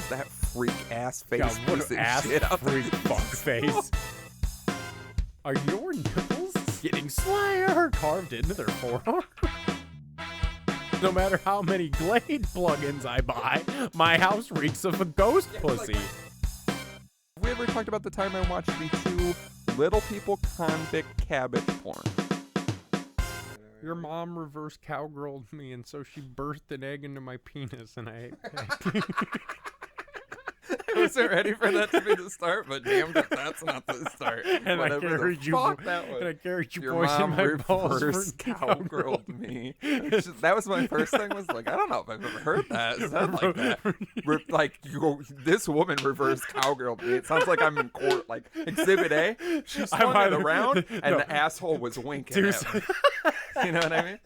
that freak ass face. God, what piece an of ass shit out freak fuck face. Are your nipples getting Slayer carved into their forearm? No matter how many Glade plugins I buy, my house reeks of a ghost pussy. Have we ever talked about the time I watched the 2 little people convict cabbage porn? Your mom reverse cowgirled me, and so she birthed an egg into my penis, and I I wasn't ready for that to be the start, but damn if that's not the start. and I carried you, that and I carried you Your boys in mom my balls. reverse cowgirled me. That was my first thing. Was like, I don't know if I've ever heard that. It sounded like that. Like this woman reverse cowgirled me. It sounds like I'm in court. Like Exhibit A, she swung it around, and the asshole was winking at me. You know what I mean?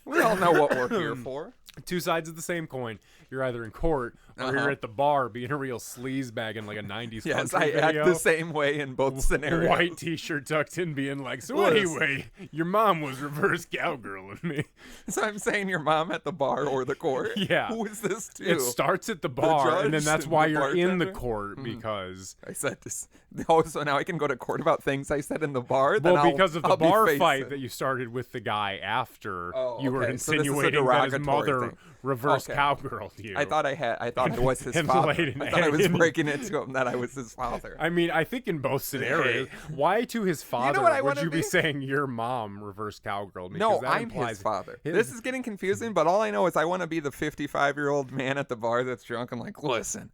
We all know what we're here for. 2 sides of the same coin. You're either in court or you're at the bar being a real sleazebag in like a 90s Yes, country I video. act the same way in both scenarios. White t-shirt tucked in being like, so anyway, your mom was reverse cowgirling me. So I'm saying your mom at the bar or the court? Yeah. Who is this to? It starts at the bar, judge and then that's and why the you're in the bartender? court, because... I said this. Oh, so now I can go to court about things I said in the bar? Then Well, because of the I'll be bar facing- fight that you started with the guy after you were okay. So this is a insinuating that his derogatory mother thing. reverse Okay. cowgirled you. I thought it was his And father. laid an I thought I was egg in- breaking it to him that I was his father. I mean, I think in both scenarios, why to his father what I would wanna you be be? saying your mom reverse cowgirled me? 'Cause No, that I'm implies his father. his- This is getting confusing, but all I know is I want to be the 55-year-old man at the bar that's drunk and like, listen,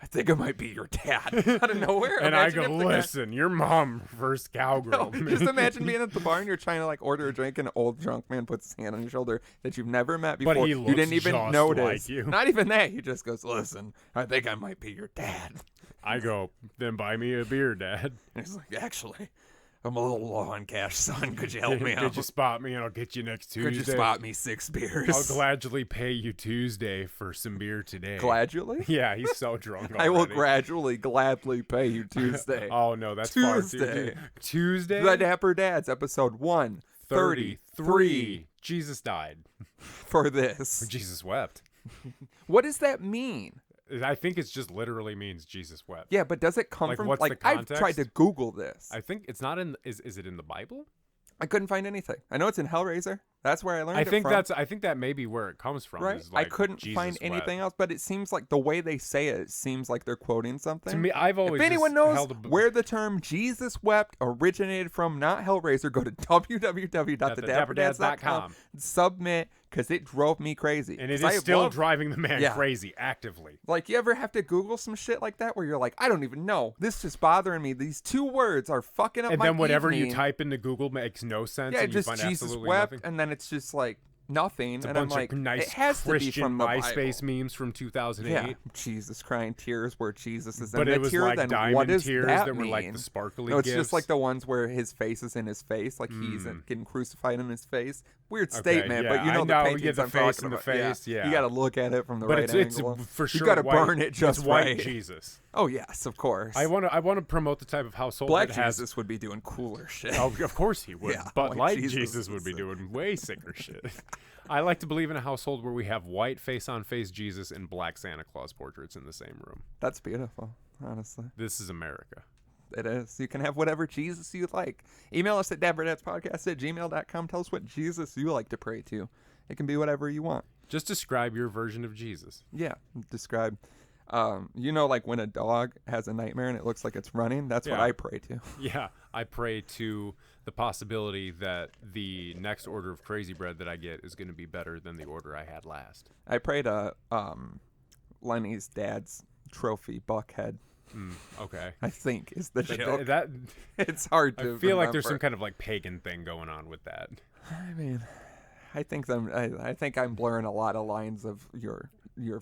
I think I might be your dad. Out of nowhere. And I Imagine go, if the guy- listen, your mom reverse cowgirled me. Just imagine being at the bar and you're trying to like order a drink and an old drunk man puts his hand on your shoulder that you've never met before. But he you looks didn't even just notice. like you. Not even that. He just goes, listen, I think I might be your dad. I go, then buy me a beer, Dad. And he's like, actually, I'm a little low on cash, son. Could you help me out? Could you spot me and I'll get you next Tuesday? Could you spot me 6 beers? I'll gladly pay you Tuesday for some beer today. Gradually? Yeah, he's so drunk already. I will gradually, gladly pay you Tuesday. Oh, no, that's Tuesday. far too. Tuesday? The Dapper Dads, episode 133. Jesus died. For this. Jesus wept. What does that mean? I think it just literally means Jesus wept. Yeah, but does it come Like, from what's like the I've context? tried to Google this. I think it's not in. Is it in the Bible? I couldn't find anything. I know it's in Hellraiser. That's where I learned I it think from. I think that may be where it comes from. Right. Is like I couldn't Jesus find wept. anything else, but it seems like the way they say it, seems like they're quoting something. To me, I've always. If anyone just knows held a, where the term Jesus wept originated from, not Hellraiser, go to www.thedapperdads.com. Submit, because it drove me crazy. and it 'Cause is I still love- driving the man Yeah. crazy actively. Like, you ever have to Google some shit like that where you're like, I don't even know. This is just bothering me. These 2 words are fucking up And my then whatever you evening. type into Google makes no sense. Yeah, and you just find Jesus absolutely wept, nothing. and then it's just like nothing. It's a and I'm bunch like, of nice it has to be Christian from the MySpace Bible. memes from 2008. Yeah, Jesus crying tears where Jesus is But in it the was tear. like Then diamond what does tears that that were like mean? the sparkly No, it's gifts. just like the ones where his face is in his face, like he's getting crucified in his face. Weird Okay, statement, but yeah, you know I the know, paintings yeah, the I'm face talking in the about. face, yeah. You got to look at it from the but right it's angle. for sure. You got to white- burn it just it's white right. Jesus. Oh yes, of course. I want to promote the type of household Black that has. Jesus would be doing cooler shit. Oh, of course he would. Yeah, but white light Jesus Jesus would be is- doing way sicker shit. I like to believe in a household where we have white face-on-face Jesus and black Santa Claus portraits in the same room. That's beautiful, honestly. This is America. It is. You can have whatever Jesus you like. Email us at dapperdadspodcast@gmail.com. Tell us what Jesus you like to pray to. It can be whatever you want. Just describe your version of Jesus. Yeah. Describe. Like when a dog has a nightmare and it looks like it's running, that's what Yeah. I pray to. Yeah, I pray to the possibility that the next order of crazy bread that I get is going to be better than the order I had last. I pray to Lenny's dad's trophy, Buckhead. Okay. I think is the joke. That It's hard to I feel like there's some remember. kind of like pagan thing going on with that. I mean, I think I'm blurring a lot of lines of your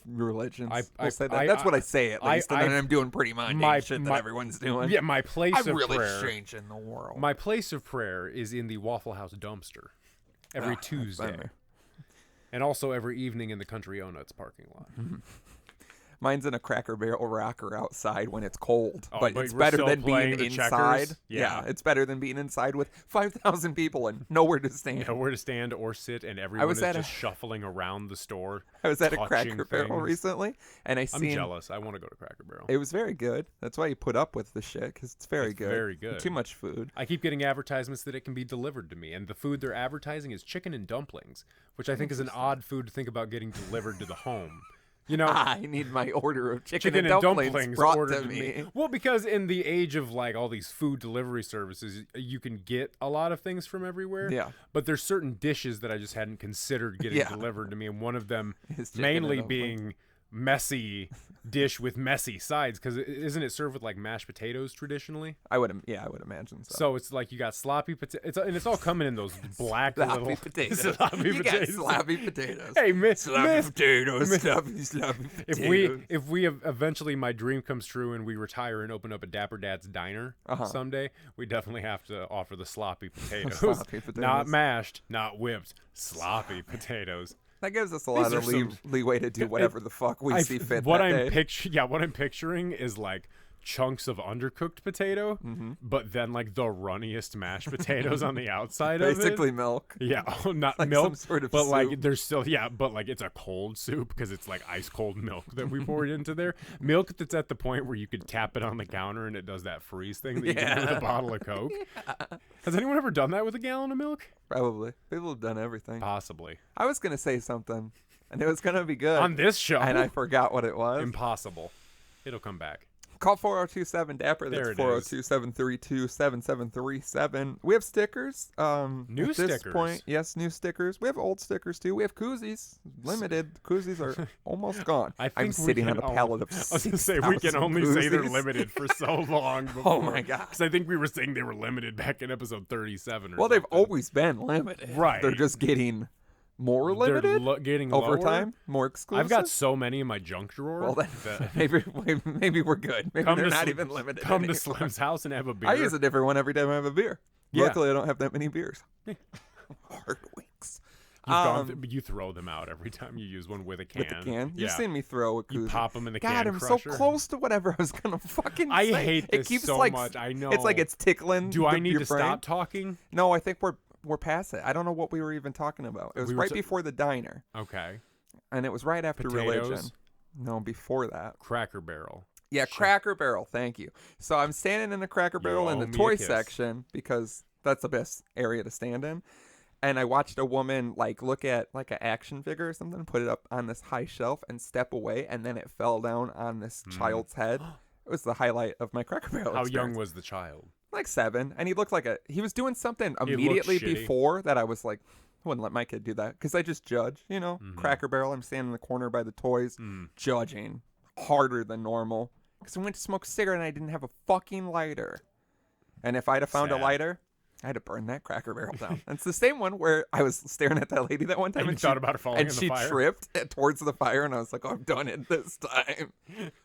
religions. We'll say that. That's what I say at least, and then I'm doing pretty mundane shit that everyone's doing. Yeah, my place I'm of really prayer. changing the world. My place of prayer is in the Waffle House dumpster every Tuesday, bummer. and also every evening in the Country O-Nuts parking lot. Mine's in a Cracker Barrel rocker outside when it's cold, Oh, but but it's we're better still than being playing the inside. checkers? Yeah, Yeah. it's better than being inside with 5,000 people and nowhere to stand. Nowhere to stand or sit, and everyone was is at just shuffling around the store. I was at a touching Cracker Barrel things. recently, and I I'm seen jealous. I want to go to Cracker Barrel. it was very good. That's why you put up with the shit, because it's very It's good. very good. Too much food. I keep getting advertisements that it can be delivered to me, and the food they're advertising is chicken and dumplings, which I think is an odd food to think about getting delivered to the home. You know, I need my order of chicken chicken and dumplings brought ordered to me. Well, because in the age of like all these food delivery services, you can get a lot of things from everywhere. Yeah. But there's certain dishes that I just hadn't considered getting Yeah. delivered to me, and one of them Is chicken mainly and being messy dish with messy sides, because isn't it served with like mashed potatoes traditionally? I would imagine so. So it's like you got sloppy potatoes, and it's all coming in those black Sloppy little potatoes. sloppy You potatoes. got sloppy potatoes. Hey, miss, potatoes. Sloppy potatoes. if we eventually my dream comes true and we retire and open up a Dapper Dad's diner someday, we definitely have to offer the sloppy potatoes. Sloppy potatoes. Not mashed, not whipped, sloppy potatoes. That gives us a lot of leeway to do whatever the fuck we see fit What that I'm day. what I'm picturing is like chunks of undercooked potato, Mm-hmm. but then like the runniest mashed potatoes on the outside of it. Basically milk. Yeah, not Like milk, some sort of but soup. like there's still but like it's a cold soup because it's like ice cold milk that we poured into there. Milk that's at the point where you could tap it on the counter and it does that freeze thing that you can do with a bottle of Coke. Has anyone ever done that with a gallon of milk? Probably. People have done everything. Possibly. I was going to say something, and it was going to be good. On this show. And I forgot what it was. Impossible. It'll come back. Call 4027-DAPPER. There That's it is. 402-732-7737. We have stickers. New at this stickers. point, yes, new stickers. We have old stickers, too. We have koozies. Limited. Koozies are almost gone. I think I'm we sitting can on a pallet of I was going to say, we can 6,000 only say they're koozies. limited for so long before. Oh, my God. Because I think we were saying they were limited back in episode 37 or Well, something. they've always been limited. Right. They're just getting more limited They're getting over lower. time, more exclusive. I've got so many in my junk drawer. Well, then, that maybe we're good. Maybe they're not even limited. Come to anymore. Slim's house and have a beer. I use a different one every time I have a beer. Yeah. Luckily, I don't have that many beers. Hard winks. You throw them out every time you use one with a can. With the can. Yeah. You've seen me throw a koozie. You pop them in the God, can I'm crusher. so close to whatever I was going to fucking I say. hate It this keeps so like, much. I know. It's like it's tickling Do I need your to brain. stop talking? No, I think we're past it. I don't know what we were even talking about. It was We were right before the diner. Okay. And it was right after religion. Potatoes? No, before that. Cracker Barrel. Yeah, Cracker Barrel. Thank you. So I'm standing in the Cracker Barrel in owe the me a toy kiss. section because that's the best area to stand in. And I watched a woman like look at like an action figure or something, put it up on this high shelf and step away, and then it fell down on this child's head. It was the highlight of my Cracker Barrel How experience. young was the child? Like 7, and he looked like he was doing something looked immediately shitty. before that I was like, I wouldn't let my kid do that because I just judge, Cracker Barrel. I'm standing in the corner by the toys, judging harder than normal because I went to smoke a cigarette and I didn't have a fucking lighter. And if I'd have found a Sad. lighter, I had to burn that Cracker Barrel down. And it's the same one where I was staring at that lady that one time And you thought about her falling in the fire? tripped towards the fire, and I was like, oh, I've done it this time.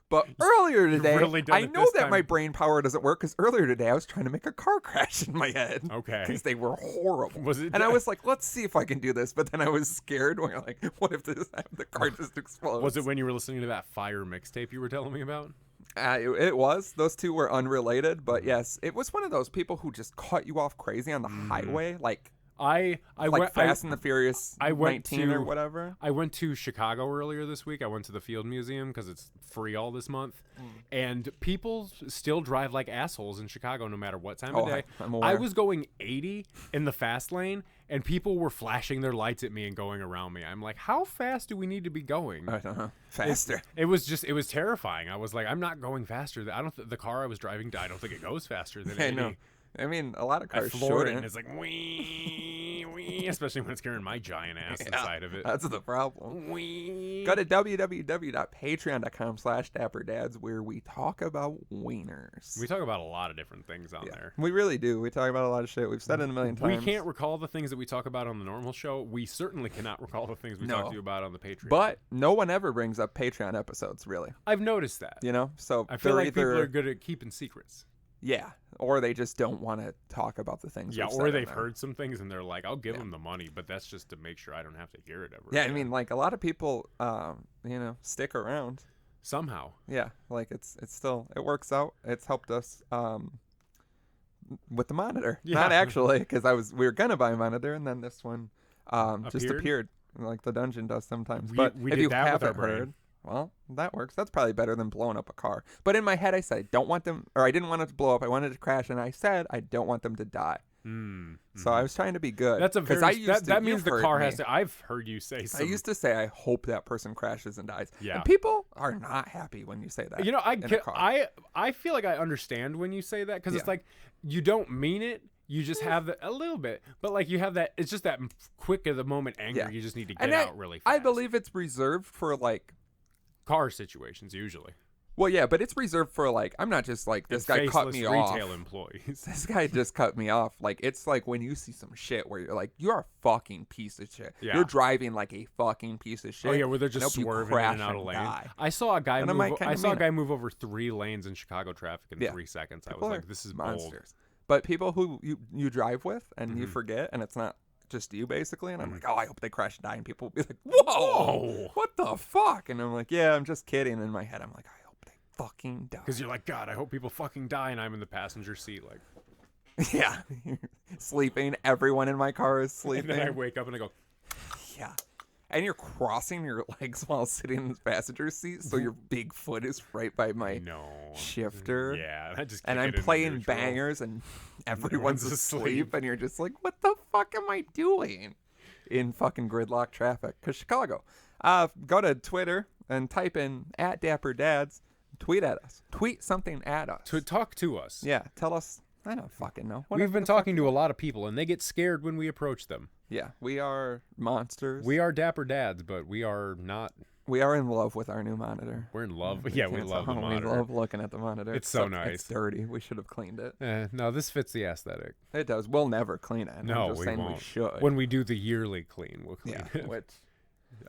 But earlier today, really done I it know this that time. my brain power doesn't work because earlier today I was trying to make a car crash in my head. Okay. Because they were horrible. Was it And I was like, let's see if I can do this. But then I was scared when like, what if the car just explodes? Was it when you were listening to that fire mixtape you were telling me about? It was. Those two were unrelated, but yes, it was one of those people who just cut you off crazy on the highway, like I went Fast and the Furious I went 19 to- or whatever. I went to Chicago earlier this week. I went to the Field Museum because it's free all this month. And people still drive like assholes in Chicago no matter what time of Oh, day. I'm aware. I was going 80 in the fast lane, and people were flashing their lights at me and going around me. I'm like, how fast do we need to be going? I don't know. Faster. It was terrifying. I was like, I'm not going faster. The car I was driving, I don't think it goes faster than 80. I know. I mean, a lot of I cars floored it, and shouldn't. it's like, wee, wee, especially when it's carrying my giant ass inside of it. That's the problem. Wee. Go to www.patreon.com/dapperdads where we talk about wieners. We talk about a lot of different things on there. We really do. We talk about a lot of shit. We've said it a million We times. can't recall the things that we talk about on the normal show. We certainly cannot recall the things we talk to you about on the Patreon. But no one ever brings up Patreon episodes, really. I've noticed that. So I feel they're like people either are good at keeping secrets. yeah, or they just don't want to talk about the things. Yeah, we've or said in they've there. heard some things and they're like, I'll give them the money, but that's just to make sure I don't have to hear it ever Yeah, I again. mean, like a lot of people, stick around. somehow. Yeah, like it's still, it works out. It's helped us with the monitor. Yeah. Not actually, because we were gonna buy a monitor, and then this one just appeared, like the dungeon does sometimes. But we if did you that with our haven't brain. heard, well, that works. That's probably better than blowing up a car. But in my head, I said I don't want them, or I didn't want it to blow up. I wanted it to crash, and I said I don't want them to die. So I was trying to be good. That's a very that means the car has to. I've heard you say. I used to say I hope that person crashes and dies. Yeah. And people are not happy when you say that. You know, I I feel like I understand when you say that because it's like you don't mean it. You just have a little bit, but like you have that. It's just that quick of the moment anger. Yeah. You just need to get out really fast. I believe it's reserved for like car situations usually. Well, yeah, but it's reserved for like, I'm not just like, this guy cut me off. Retail employees. This guy just cut me off. Like, it's like when you see some shit where you're like, you're a fucking piece of shit. Yeah. You're driving like a fucking piece of shit. Oh yeah, where they're and I just hope you swerving in crash and out of lanes. die. I saw a guy And I move. might kinda I saw a mean guy move over 3 lanes in Chicago traffic in 3 seconds. People I was are like, this is monsters. bold. But people who you drive with and you forget, and it's not just you basically, and I'm like, oh, I hope they crash and die, and people will be like, whoa, what the fuck? And I'm like, yeah, I'm just kidding. In my head, I'm like, I hope they fucking die. Because you're like, God, I hope people fucking die, and I'm in the passenger seat, like, yeah, sleeping. Everyone in my car is sleeping. and then I wake up and I go, yeah. And you're crossing your legs while sitting in the passenger seat, so your big foot is right by my shifter. Yeah, I just and I'm playing bangers, and everyone's asleep, and you're just like, what the fuck am I doing in fucking gridlock traffic? Because Chicago. Go to Twitter and type in @DapperDads. Tweet at us. Tweet something at us. To talk to us. Yeah, tell us. I don't fucking know. We've been talking to a lot of people, and they get scared when we approach them. Yeah, we are monsters. We are Dapper Dads, but we are not. We are in love with our new monitor. We're in love. Yeah, we love the monitor. We love looking at the monitor. It's so nice. It's dirty. We should have cleaned it. No, this fits the aesthetic. It does. We'll never clean it. No, I'm just we saying won't. We should. When we do the yearly clean, we'll clean it. Which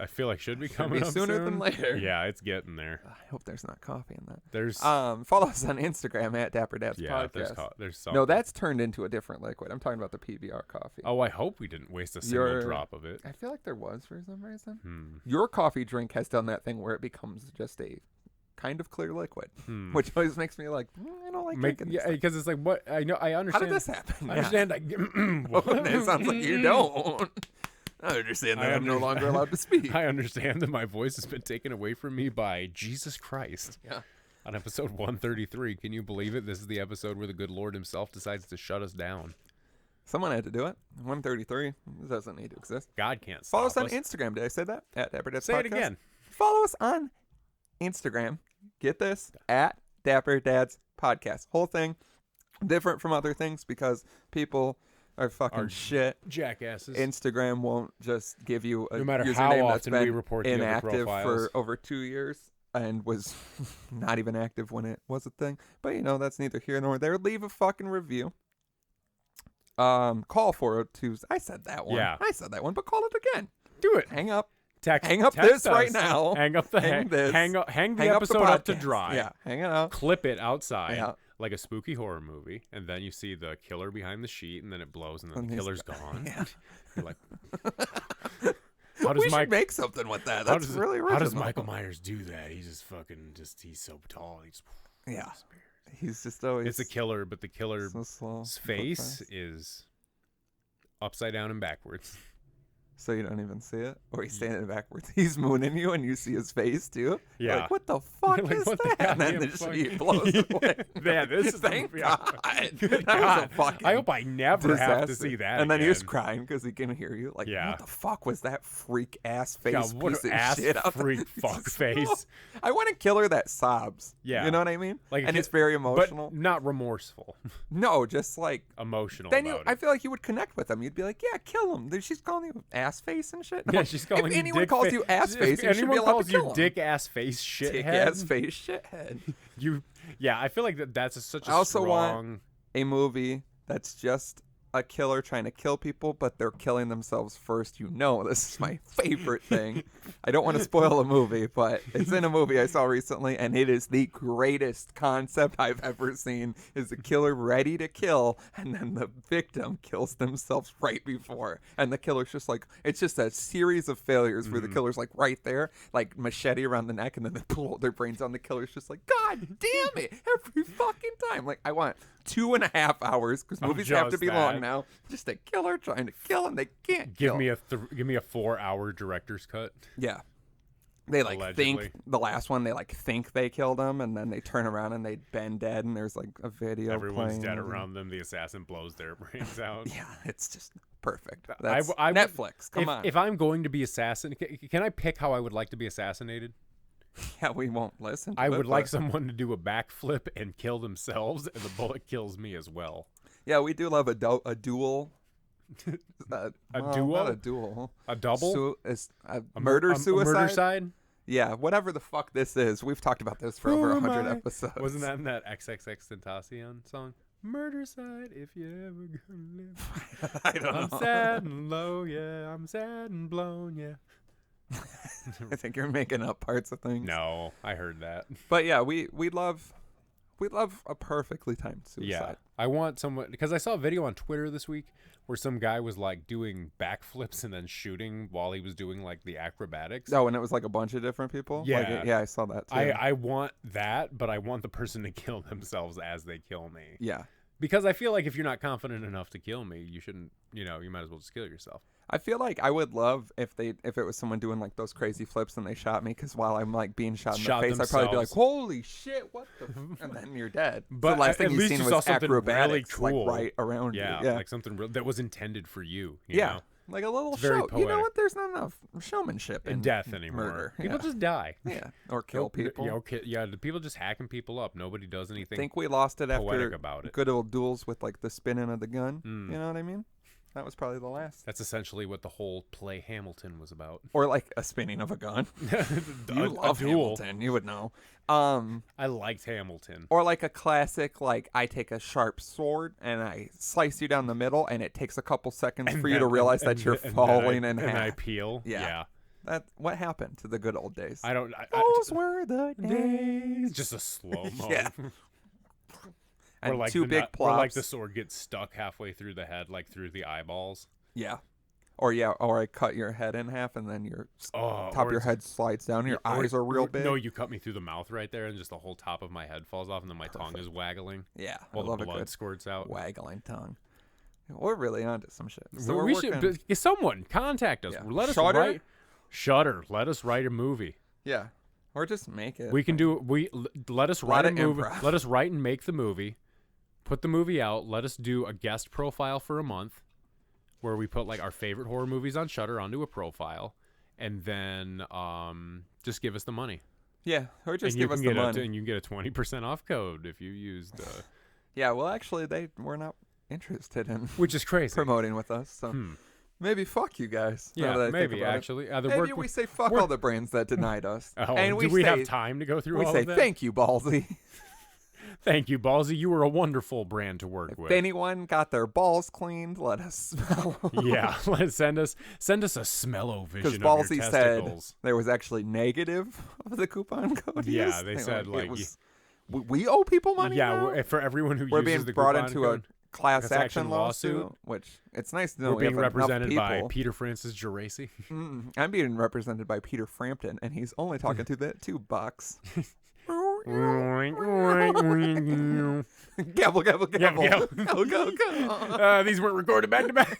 I feel like should be coming up sooner soon. than later. Yeah, it's getting there. I hope there's not coffee in that. There's follow us on Instagram @DapperDadspodcast. There's some. No, that's turned into a different liquid. I'm talking about the PBR coffee. Oh, I hope we didn't waste a single drop of it. I feel like there was for some reason. Your coffee drink has done that thing where it becomes just a kind of clear liquid, which always makes me like, I don't like drinking this. Yeah, because it's like, what? I know. I understand. How did this happen? I understand. It sounds like you don't. I understand that I'm no longer allowed to speak. I understand that my voice has been taken away from me by Jesus Christ. Yeah. On episode 133, can you believe it? This is the episode where the good Lord himself decides to shut us down. Someone had to do it. 133. It doesn't need to exist. God can't stop Follow us on Instagram. Did I say that? @DapperDadspodcast. Say it again. Follow us on Instagram. Get this. @DapperDadsPodcast. Whole thing different from other things because people are fucking shit. Jackasses. Instagram won't just give you a no matter username how that's often been we report the other inactive profiles. for over 2 years and was not even active when it was a thing. But you know, that's neither here nor there. Leave a fucking review. Call 402. I said that one. Yeah. I said that one, but call it again. Do it. Hang up. Hang up this right now. Hang up the hang this. Hang the Hang episode up up the to podcast. dry. Yeah, hang it up. Clip it outside. Yeah. Like a spooky horror movie, and then you see the killer behind the sheet, and then it blows, and then And the he's killer's gone. gone. Yeah. You're like, how does We should make something with that. That's really original. How does Michael Myers do that? He's just fucking he's so tall. Yeah. He's just always. It's a killer, but the killer's so slow. face is upside down and backwards. So you don't even see it? Or he's standing backwards. He's mooning you and you see his face too? Yeah. You're like, what the fuck Like, is what the that? And then goddamn the fuck? sheet blows away. Yeah, this is Thank God. Good That was God. a fucking I hope I never have to disaster. see that And then again. he's crying because he can hear you. Like, Yeah. what the fuck was that freak ass face God, what piece an of ass shit out there? freak fuck face. I want a killer that sobs. Yeah. You know what I mean? Like, and it's very emotional. But not remorseful. No, just like Emotional then about I it. feel like you would connect with him. You'd be like, yeah, kill him. She's calling you ass face and shit. Yeah, she's calling if you anyone dick calls fa- you ass face, If you should be anyone allowed calls to kill you him. dick ass face shithead. Dick ass face shithead. Yeah, I feel like that's such a I also strong. want a movie that's just a killer trying to kill people, but they're killing themselves first. You know, this is my favorite thing. I don't want to spoil a movie, but it's in a movie I saw recently, and it is the greatest concept I've ever seen. Is a killer ready to kill, and then the victim kills themselves right before, and the killer's just like, it's just a series of failures where the killer's like right there, like machete around the neck, and then they pull their brains on. The killer's just like, God damn it, every fucking time. Like, I want 2.5 hours, because movies have to be long now. Just a killer trying to kill, and they can't give kill. me a 4-hour director's cut. Yeah. They like Allegedly. think the last one, they like think they killed him, and then they turn around and they've been dead, and there's like a video. Everyone's dead playing. around them. The assassin blows their brains out. Yeah, it's just perfect. That's I Netflix. Come on. If I'm going to be can I pick how I would like to be assassinated? Yeah, we won't listen. I would like someone to do a backflip and kill themselves, and the bullet kills me as well. Yeah, we do love a duel. A duel? Not a duel. A double? Murder-suicide? A murder-side? Yeah, whatever the fuck this is. We've talked about this for over 100 episodes. Wasn't that in that XXX Tentacion song? Murder-side, if you ever gonna live. I don't know. I'm sad and low, yeah. I'm sad and blown, yeah. I think you're making up parts of things. No, I heard that. But yeah, we love a perfectly timed suicide. Yeah, I want someone, because I saw a video on Twitter this week where some guy was like doing backflips and then shooting while he was doing like the acrobatics. Oh, and it was like a bunch of different people? Yeah. Yeah, I saw that too. I want that, but I want the person to kill themselves as they kill me. Yeah. Because I feel like if you're not confident enough to kill me, you shouldn't, you might as well just kill yourself. I feel like I would love if it was someone doing like those crazy flips and they shot me, because while I'm like being shot in the face, I'd probably be like, holy shit, what the and then you're dead. But the last thing you seen was acrobatics, really cool. like right around you. Yeah, like something that was intended for you. You know? Like a little It's very show. poetic. You know what? There's not enough showmanship in death anymore. Murder. People just die. Yeah, or kill people. The people just hacking people up. Nobody does anything. I think we lost it after about it. Good old duels with like the spinning of the gun. You know what I mean? That was probably the last. That's essentially what the whole play Hamilton was about. Or like a spinning of a gun. You love Hamilton. You would know. I liked Hamilton. Or like a classic, like I take a sharp sword and I slice you down the middle, and it takes a couple seconds for you to realize that you're falling in half. And I peel. Yeah. What happened to the good old days? Those were the days. Just a slow-mo. Yeah. And like two big plops. Or like the sword gets stuck halfway through the head, like through the eyeballs. Yeah. Or I cut your head in half, and then your top of your head slides down. Your eyes are real big. No, you cut me through the mouth right there, and just the whole top of my head falls off, and then my tongue is waggling. Yeah, while I love the blood it. Squirts out. Waggling tongue. We're really onto some shit. So we should. Someone contact us. Yeah. Let us Shudder? write. Shudder. Let us write a movie. Yeah, or just make it. We can do. Let us write a movie. Improv. Let us write and make the movie. Put the movie out. Let us do a guest profile for a month, where we put like our favorite horror movies on Shudder onto a profile, and then just give us the money. Yeah, or just give us the money. And you can get a 20% off code if you used. Yeah, well, actually, we're not interested in which is crazy promoting with us. So maybe fuck you guys. Yeah, maybe actually. Maybe we say fuck all the brands that denied us. And do we have time to go through all of that? We say thank you, Ballsy. Thank you, Ballsy. You were a wonderful brand to work with. If anyone got their balls cleaned, let us smell. Yeah, send us a smell-o-vision of Ballsy your testicles. said there was actually negative of the coupon code. Yeah, they said like we owe people money. Yeah, now? For everyone who we're uses being the brought coupon into code, a class action lawsuit, which it's nice to know we're being we have represented enough by people. Peter Francis Geraci. I'm being represented by Peter Frampton, and he's only talking to the $2. Gabble, gabble, gabble. Go. These weren't recorded back to back.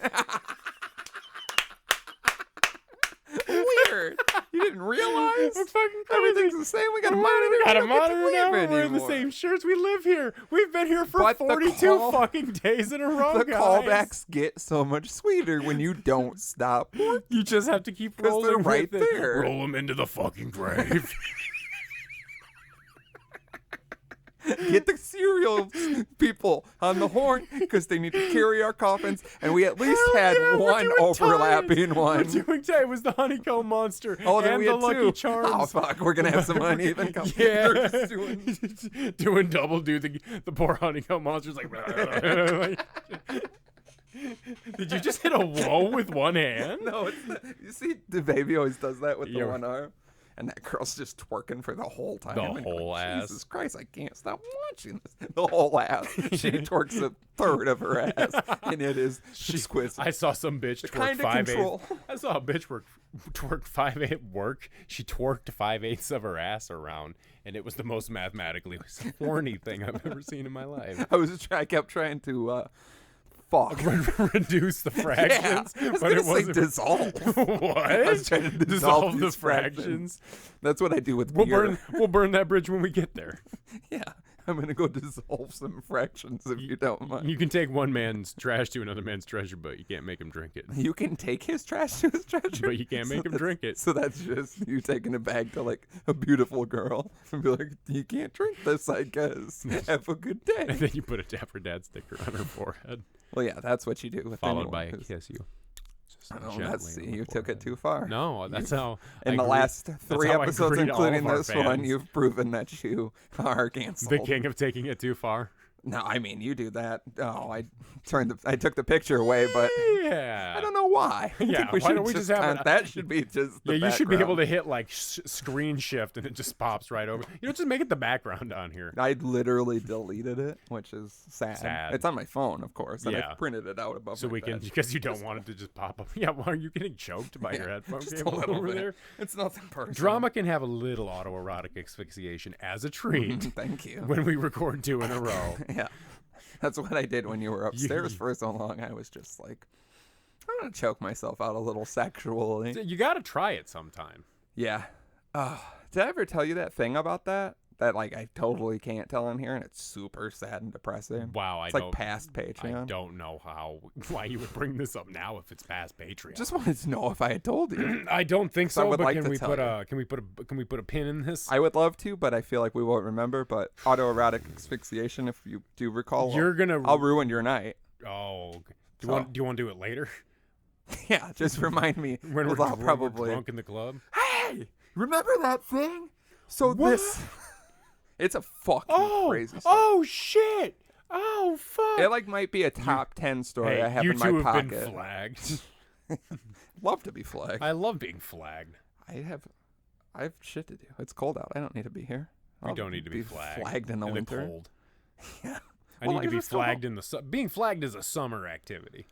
Weird. You didn't realize? It's fucking crazy. Everything's the same. We got a monitor. We got a monitor now. We're wearing the same shirts. We live here. We've been here for 42 fucking days in a row, The guys. callbacks get so much sweeter when you don't stop. You just have to keep rolling they're right with it. there. Roll them into the fucking grave. Get the cereal people on the horn, because they need to carry our coffins, and we at least had one overlapping one. It was the honeycomb monster Oh, then and we the had Lucky two. Charms. Oh fuck, we're gonna have some uneven company. Yeah, They're just doing double. The poor honeycomb monster's like. Did you just hit a whoa with one hand? No, it's not. You see, the baby always does that with the one arm. And that girl's just twerking for the whole time. The whole ass. Jesus Christ, I can't stop watching this. The whole ass. She twerks a third of her ass. And it is exquisite. I saw some bitch twerk 5/8. I saw a bitch twerk 5/8 work. She twerked 5/8 of her ass around. And it was the most mathematically horny thing I've ever seen in my life. I kept trying to... fuck. Reduce the fractions. Yeah, but it wasn't dissolve. What? I was trying to dissolve the fractions. That's what I do with beer. We'll burn that bridge when we get there. Yeah. I'm going to go dissolve some fractions if you don't mind. You can take one man's trash to another man's treasure, but you can't make him drink it. You can take his trash to his treasure? But you can't make him drink it. So that's just you taking a bag to, like, a beautiful girl and be like, you can't drink this, I guess. Have a good day. And then you put a Dapper Dad sticker on her forehead. Well, yeah, that's what you do with followed by a kiss you. You took it too far. No, that's how. In the last 3 episodes, including this one, you've proven that you are canceled. The king of taking it too far. No, I mean, you do that. Oh, I took the picture away, but yeah, I don't know why. Yeah, why don't we just have that? Should be just the you should be able to hit like screen shift and it just pops right over. You know, just make it the background on here. I literally deleted it, which is sad. It's on my phone, of course, and I printed it out above. So we can, because you don't want it to just pop up. Yeah, why are you getting choked by your headphone cable over there? It's nothing personal. Drama can have a little autoerotic asphyxiation as a treat. Thank you. When we record 2 in a row. Yeah. That's what I did when you were upstairs for so long. I was just like, I'm going to choke myself out a little sexually. You got to try it sometime. Yeah. Did I ever tell you that thing about that? That, like, I totally can't tell in here, and it's super sad and depressing. Wow, it's like past Patreon. I don't know why you would bring this up now if it's past Patreon. Just wanted to know if I had told you. I don't think so. But like can we put a pin in this? I would love to, but I feel like we won't remember. But autoerotic asphyxiation, if you do recall, I'll ruin your night. Oh, do you want to do it later? Yeah, just remind me when we're probably drunk in the club. Hey, remember that thing? So what? It's a fucking crazy story. Oh, shit. Oh, fuck. It, like, might be a top 10 story I have in my pocket. You two have been flagged. Love to be flagged. I love being flagged. I have shit to do. It's cold out. I don't need to be here. We don't need to be flagged in the winter. The cold. Yeah. I need to be flagged in the being flagged is a summer activity.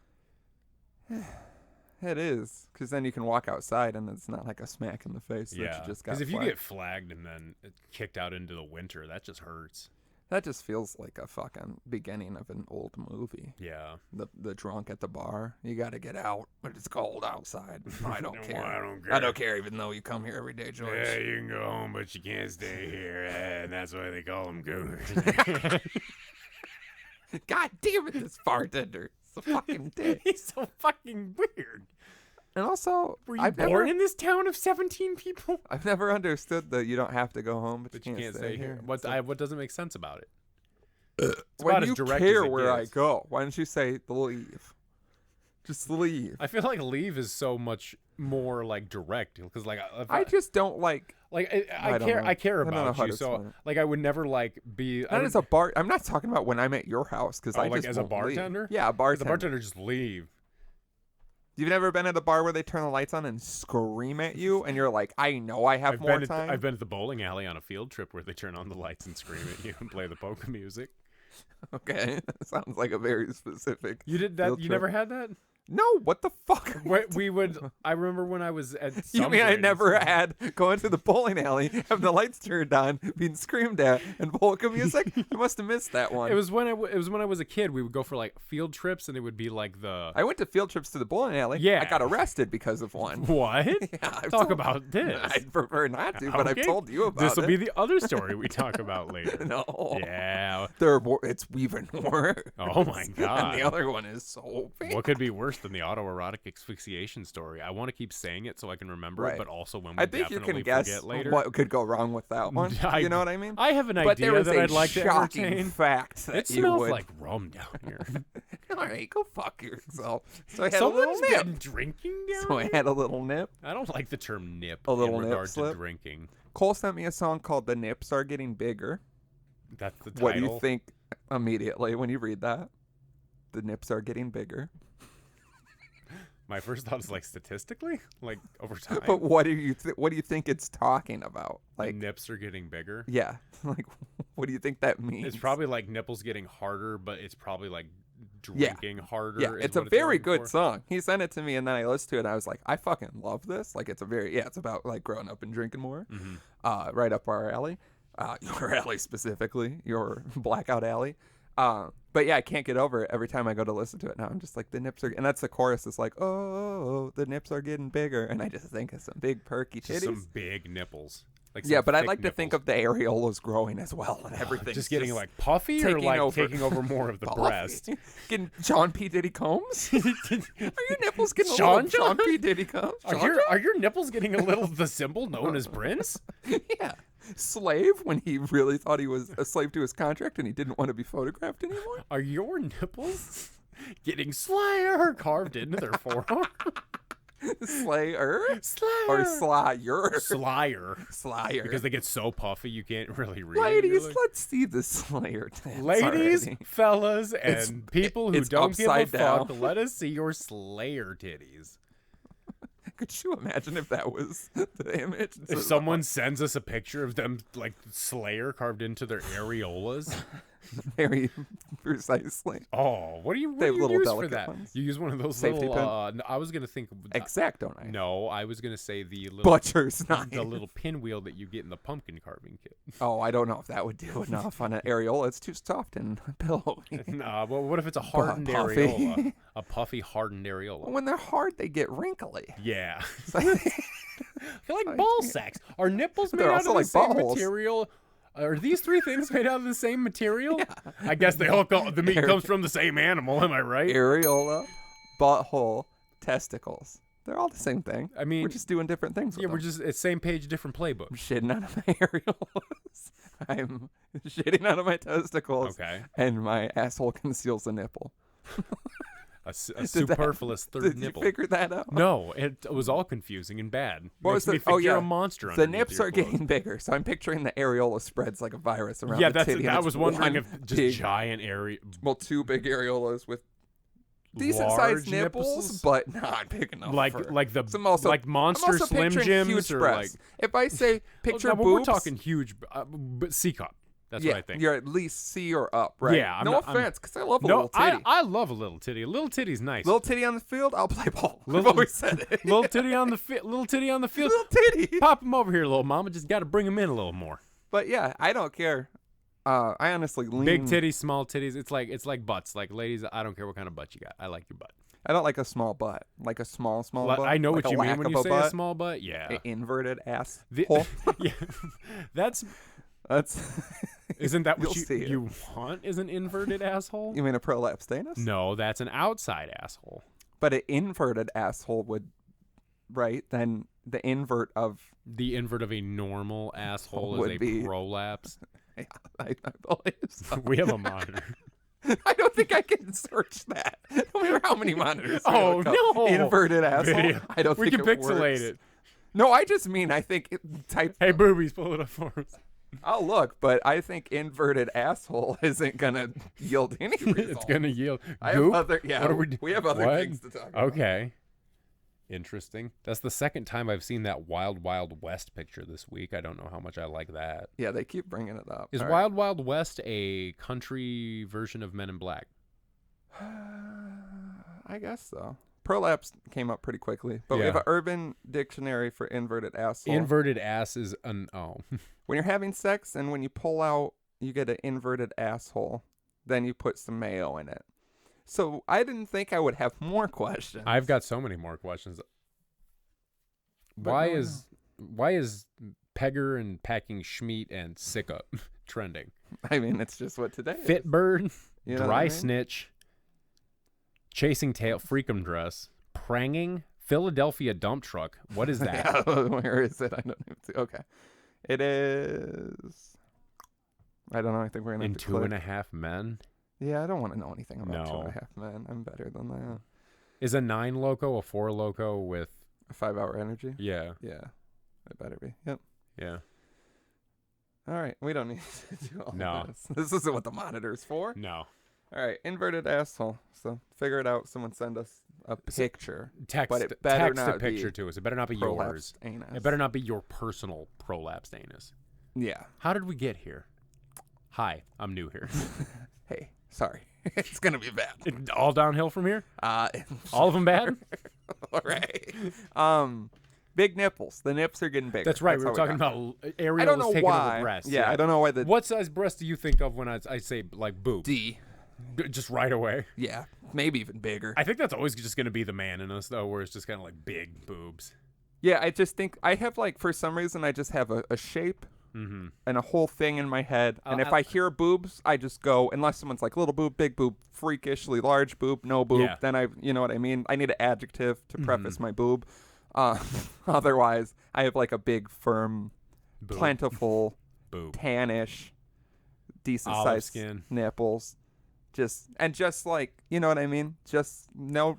It is, because then you can walk outside and it's not like a smack in the face. Yeah, because if you get flagged and then kicked out into the winter, that just hurts. That just feels like a fucking beginning of an old movie. Yeah. The drunk at the bar. You got to get out, but it's cold outside. I don't care. I don't care, even though you come here every day, George. Yeah, you can go home, but you can't stay here. And that's why they call them gooners. God damn it, this bartender. It's a fucking dick. He's so fucking weird. And also, were you born in this town of 17 people? I've never understood that you don't have to go home, but you can't stay here. What doesn't make sense about it? Why do you care where I go? Why don't you say leave? Just leave. I feel like leave is so much more like direct because like I just don't like. Like I care about you, so like I would never like be. Not as a bar. I'm not talking about when I'm at your house because I like just as a bartender. Leave. Yeah, a bartender. The bartender just leave. You've never been at a bar where they turn the lights on and scream at you, and you're like, I know I have more time. I've been at the bowling alley on a field trip where they turn on the lights and scream at you and play the polka music. Okay, that sounds like a very specific. You did that? You never had that? No, what the fuck? We would. I remember when I was at. You mean I never had going to the bowling alley, have the lights turned on, being screamed at, and polka music? I must have missed that one. It was when I was a kid. We would go for like field trips, and it would be like the. I went to field trips to the bowling alley. Yeah, I got arrested because of one. What? Yeah, talk about this. I'd prefer not to, but I've told you about it. This will be the other story we talk about later. No. Yeah. It's even worse. Oh my god. And the other one is so bad. What could be worse than the autoerotic asphyxiation story? I want to keep saying it so I can remember it, but also when we definitely forget later. What could go wrong with that one? You know what I mean? I have an idea that I'd like to entertain. Fact that it smells like rum down here. All right, go fuck yourself. So I had Someone's a little nip. been drinking down So I had a little nip. I don't like the term nip a little in regard nip to drinking. Cole sent me a song called "The Nips Are Getting Bigger." That's the title. What do you think immediately when you read that? the nips are getting bigger. My first thought is like statistically, like over time. But what do you think it's talking about? Like nips are getting bigger. Yeah. Like what do you think that means? It's probably like nipples getting harder, but it's probably like drinking harder. Yeah, it's a very good song. He sent it to me, and then I listened to it, and I was like, I fucking love this. Like, it's it's about like growing up and drinking more. Right up our alley. Your alley specifically, your blackout alley. But yeah, I can't get over it every time I go to listen to it now. I'm just like, the nips are, and that's the chorus. It's like, oh, the nips are getting bigger, and I just think of some big perky titties. Just some big nipples. Like yeah, but I'd like to think of the areolas growing as well, and everything. Just getting like puffy, or like taking over more of the breast. Getting John P. Diddy Combs? Are your nipples getting a John little John P. Diddy Combs? Are your nipples getting a little the symbol known as Prince? Yeah. Slave when he really thought he was a slave to his contract and he didn't want to be photographed anymore? Are your nipples getting Slayer carved into their forearm? Slayer? Or Slyer? Slyer. Because they get so puffy you can't really read Ladies, it. let's see the Slayer dance. Ladies, already. fellas, and people who don't give a down. fuck, let us see your Slayer titties. Could you imagine if that was the image? If someone sends us a picture of them, like, Slayer carved into their areolas. Very precisely. Oh, what do you use for that? Ones. You use one of those safety little, I was going to think. Exacto knife. No, I was going to say the little. Butcher's knife. The little pinwheel that you get in the pumpkin carving kit. Oh, I don't know if that would do enough on an areola. It's too soft and pillowy. Nah, well, what if it's a hardened areola? A puffy, hardened areola. When they're hard, they get wrinkly. Yeah. They're like ball sacks. Are nipples made out of the same material? Are these three things made out of the same material? Yeah. I guess they all the meat comes from the same animal. Am I right? Areola, butthole, testicles. They're all the same thing. I mean, we're just doing different things. Yeah, we're just it's same page, different playbook. I'm shitting out of my areolas. I'm shitting out of my testicles. Okay. And my asshole conceals a nipple. A superfluous third nipple. Did you figure that out? No, it was all confusing and bad. You're a monster. The nips are getting bigger, so I'm picturing the areola spreads like a virus around the titty. I was wondering if just giant area. Well, two big areolas with decent sized nipples, but not big enough. Like Monster Slim Jims, or breasts. like. If I say picture boobs, we're talking huge, but C cup. That's what I think. You're at least C or up, right? Yeah. No offense, because I love a little titty. I love a little titty. A little titty's nice. Little titty on the field, I'll play ball. I've always said it. Little titty on the field. Little titty on the field. Little titty. Pop him over here, little mama. Just got to bring him in a little more. But yeah, I don't care. I honestly lean. Big titties, small titties. It's like butts. Like ladies, I don't care what kind of butt you got. I like your butt. I don't like a small butt. Like a small butt. I know like what you mean when you say butt. A small butt. Yeah. Inverted ass hole. Yeah. That's. Isn't that what you want? Is an inverted asshole? You mean a prolapsed anus? No, that's an outside asshole. But an inverted asshole would, right? Then the invert of a normal asshole is a prolapse. Yeah, I believe so. We have a monitor. I don't think I can search that. No matter how many monitors. Oh no! Inverted asshole. Video. I don't think we can pixelate it. No, I just mean I think type. Hey, boobies, pull it up for us. I'll look, but I think inverted asshole isn't gonna yield any results. It's gonna yield goop? What we have other things to talk about. Okay. Interesting. That's the second time I've seen that Wild Wild West picture this week. I don't know how much I like that. Yeah, they keep bringing it up. Is Wild Wild West a country version of Men in Black? I guess so. Prolapse came up pretty quickly, but we have an urban dictionary for inverted asshole. Inverted ass is when you're having sex and when you pull out, you get an inverted asshole. Then you put some mayo in it. So I didn't think I would have more questions. I've got so many more questions. Why is Pegger and packing Schmeat and sick up trending? I mean, it's just what today is. Fitbird, you know dry snitch, chasing tail, freakum dress, pranging, Philadelphia dump truck. What is that? Where is it? I don't even see. Okay. It is. I don't know. I think we're going to In 2.5 Men. Yeah, I don't want to know anything about 2.5 Men. I'm better than that. Is a 9 loco a 4 loco with a 5-hour energy? Yeah. Yeah. It better be. Yep. Yeah. All right. We don't need to do all this. This isn't what the monitor's for. No. All right, inverted asshole. So figure it out. Someone send us a picture. Text, but it better text not a picture be to us. It better not be yours. prolapsed anus. It better not be your personal prolapsed anus. Yeah. How did we get here? Hi, I'm new here. Hey, sorry. It's gonna be bad. All downhill from here? All All of them bad? All right. Big nipples. The nips are getting bigger. That's right. We were how talking got. about areolas I don't know taking why. over breasts. Yeah, I don't know why the What size breast do you think of when I say like boob? D. Just right away. Yeah, maybe even bigger. I think that's always just going to be the man in us though, where it's just kind of like big boobs. Yeah, I just think I have like for some reason I just have a shape and a whole thing in my head, and if I hear boobs, I just go unless someone's like little boob, big boob, freakishly large boob, no boob. Yeah. Then you know what I mean. I need an adjective to preface my boob. Otherwise, I have like a big, firm, Boob. plentiful, Boob. tannish, decent Olive sized skin. nipples. Just like you know what I mean. Just no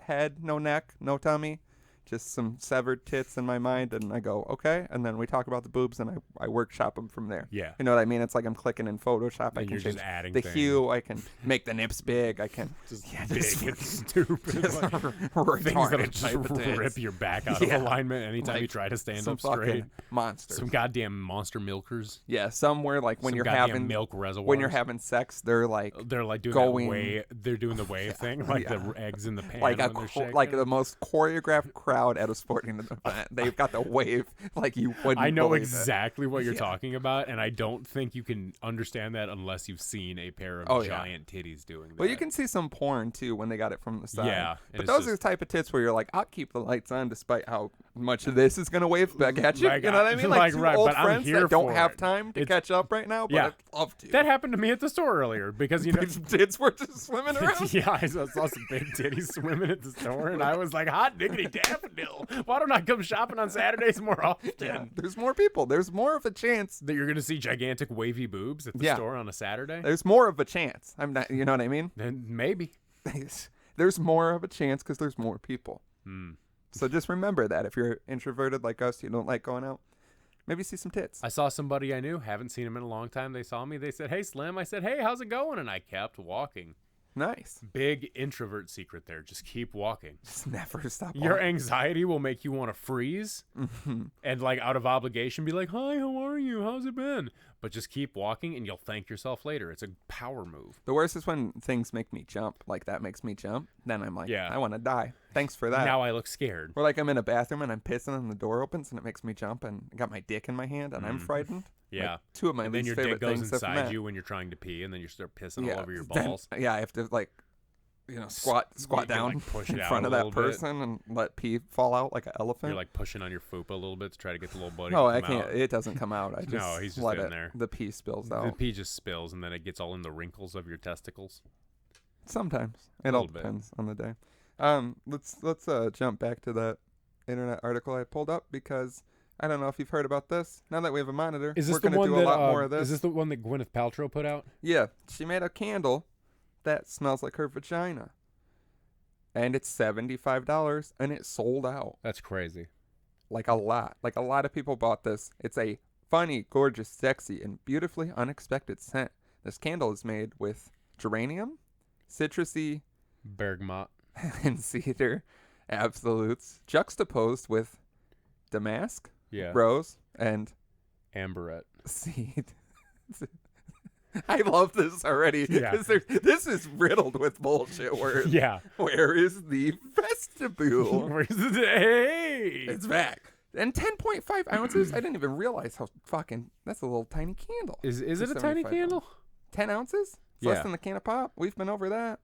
head, no neck, no tummy. Just some severed tits in my mind, and I go, okay. And then we talk about the boobs, and I workshop them from there. Yeah. You know what I mean? It's like I'm clicking in Photoshop. I And can you're just change adding the things. hue. I can make the nips big. I can Just just big and stupid. just Like, things retarded that'll type just of tits. rip your back out Yeah. of alignment anytime Like you try to stand Some up straight. fucking monsters. Some goddamn monster milkers. Yeah, somewhere like when Some you're goddamn having milk reservoirs. when you're having sex, they're like doing going- that wave. They're doing the wave thing, like the eggs in the pan like when they're shaking. like the most choreographed crowd at a sporting event. They've got the wave like you wouldn't. I know believe exactly what you're Yeah. talking about, and I don't think you can understand that unless you've seen a pair of Oh, yeah. giant titties doing that. Well, you can see some porn too when they got it from the side. Yeah, and but it's those are just- the type of tits where you're like, I'll keep the lights on despite how much of this is gonna wave back at you. Like, you know what I mean? like, two right, old but I'm friends here that don't for have it. time to It's- catch up right now, but Yeah. I'd love to. That happened to me at the store earlier because you know. Tits were just swimming around. Yeah, I saw some big titties swimming at the store, and I was like, "Hot diggity daffodil! Why don't I come shopping on Saturdays more often?" Yeah, there's more people. There's more of a chance. That you're gonna see gigantic wavy boobs at the Yeah. store on a Saturday. There's more of a chance. I'm not. You know what I mean? Then maybe. There's more of a chance because there's more people. Hmm. So just remember that if you're introverted like us, you don't like going out, maybe see some tits. I saw somebody I knew, haven't seen him in a long time. They saw me. They said, "Hey, Slim." I said, "Hey, how's it going?" And I kept walking. Nice. Big introvert secret there. Just keep walking. Just never stop. Your walking. anxiety will make you want to freeze and, like, out of obligation, be like, "Hi, how are you? How's it been?" But just keep walking, and you'll thank yourself later. It's a power move. The worst is when things make me jump. Like that makes me jump. Then I'm like, Yeah. I want to die. Thanks for that. Now I look scared. Or like I'm in a bathroom and I'm pissing and the door opens and it makes me jump and I got my dick in my hand and I'm frightened. Yeah. Like, two of my And then least your favorite dick goes things I've inside met. you when you're trying to pee, and then you start pissing Yeah. all over your then- balls. yeah, I have to like, squat you can, down like, push in it out front a of that little bit. person and let pee fall out like an elephant. You're like pushing on your fupa a little bit to try to get the little buddy. No, to I come can't. out. It doesn't come out. I just No, he's just let in it. there. The pee spills The out. pee just spills, and then it gets all in the wrinkles of your testicles. Sometimes it all little bit. depends on the day. Let's jump back to that internet article I pulled up because I don't know if you've heard about this. Now that we have a monitor, Is this we're the gonna one do that a lot more of this. is this the one that Gwyneth Paltrow put out? Yeah, she made a candle that smells like her vagina, and it's $75, and it sold out. That's crazy. Like a lot of people bought this. It's a funny, gorgeous, sexy, and beautifully unexpected scent. This candle is made with geranium, citrusy, Bergamot. and cedar absolutes juxtaposed with damask, Yeah. rose, and Amberette. seed. I love this already. Yeah. This is riddled with bullshit words. Yeah. Where is the vestibule? Where's the hey? It's back. And 10.5 ounces? I didn't even realize how fucking... That's a little tiny candle. Is for it a tiny $75. candle? 10 ounces? It's Yeah. less than the can of pop. We've been over that.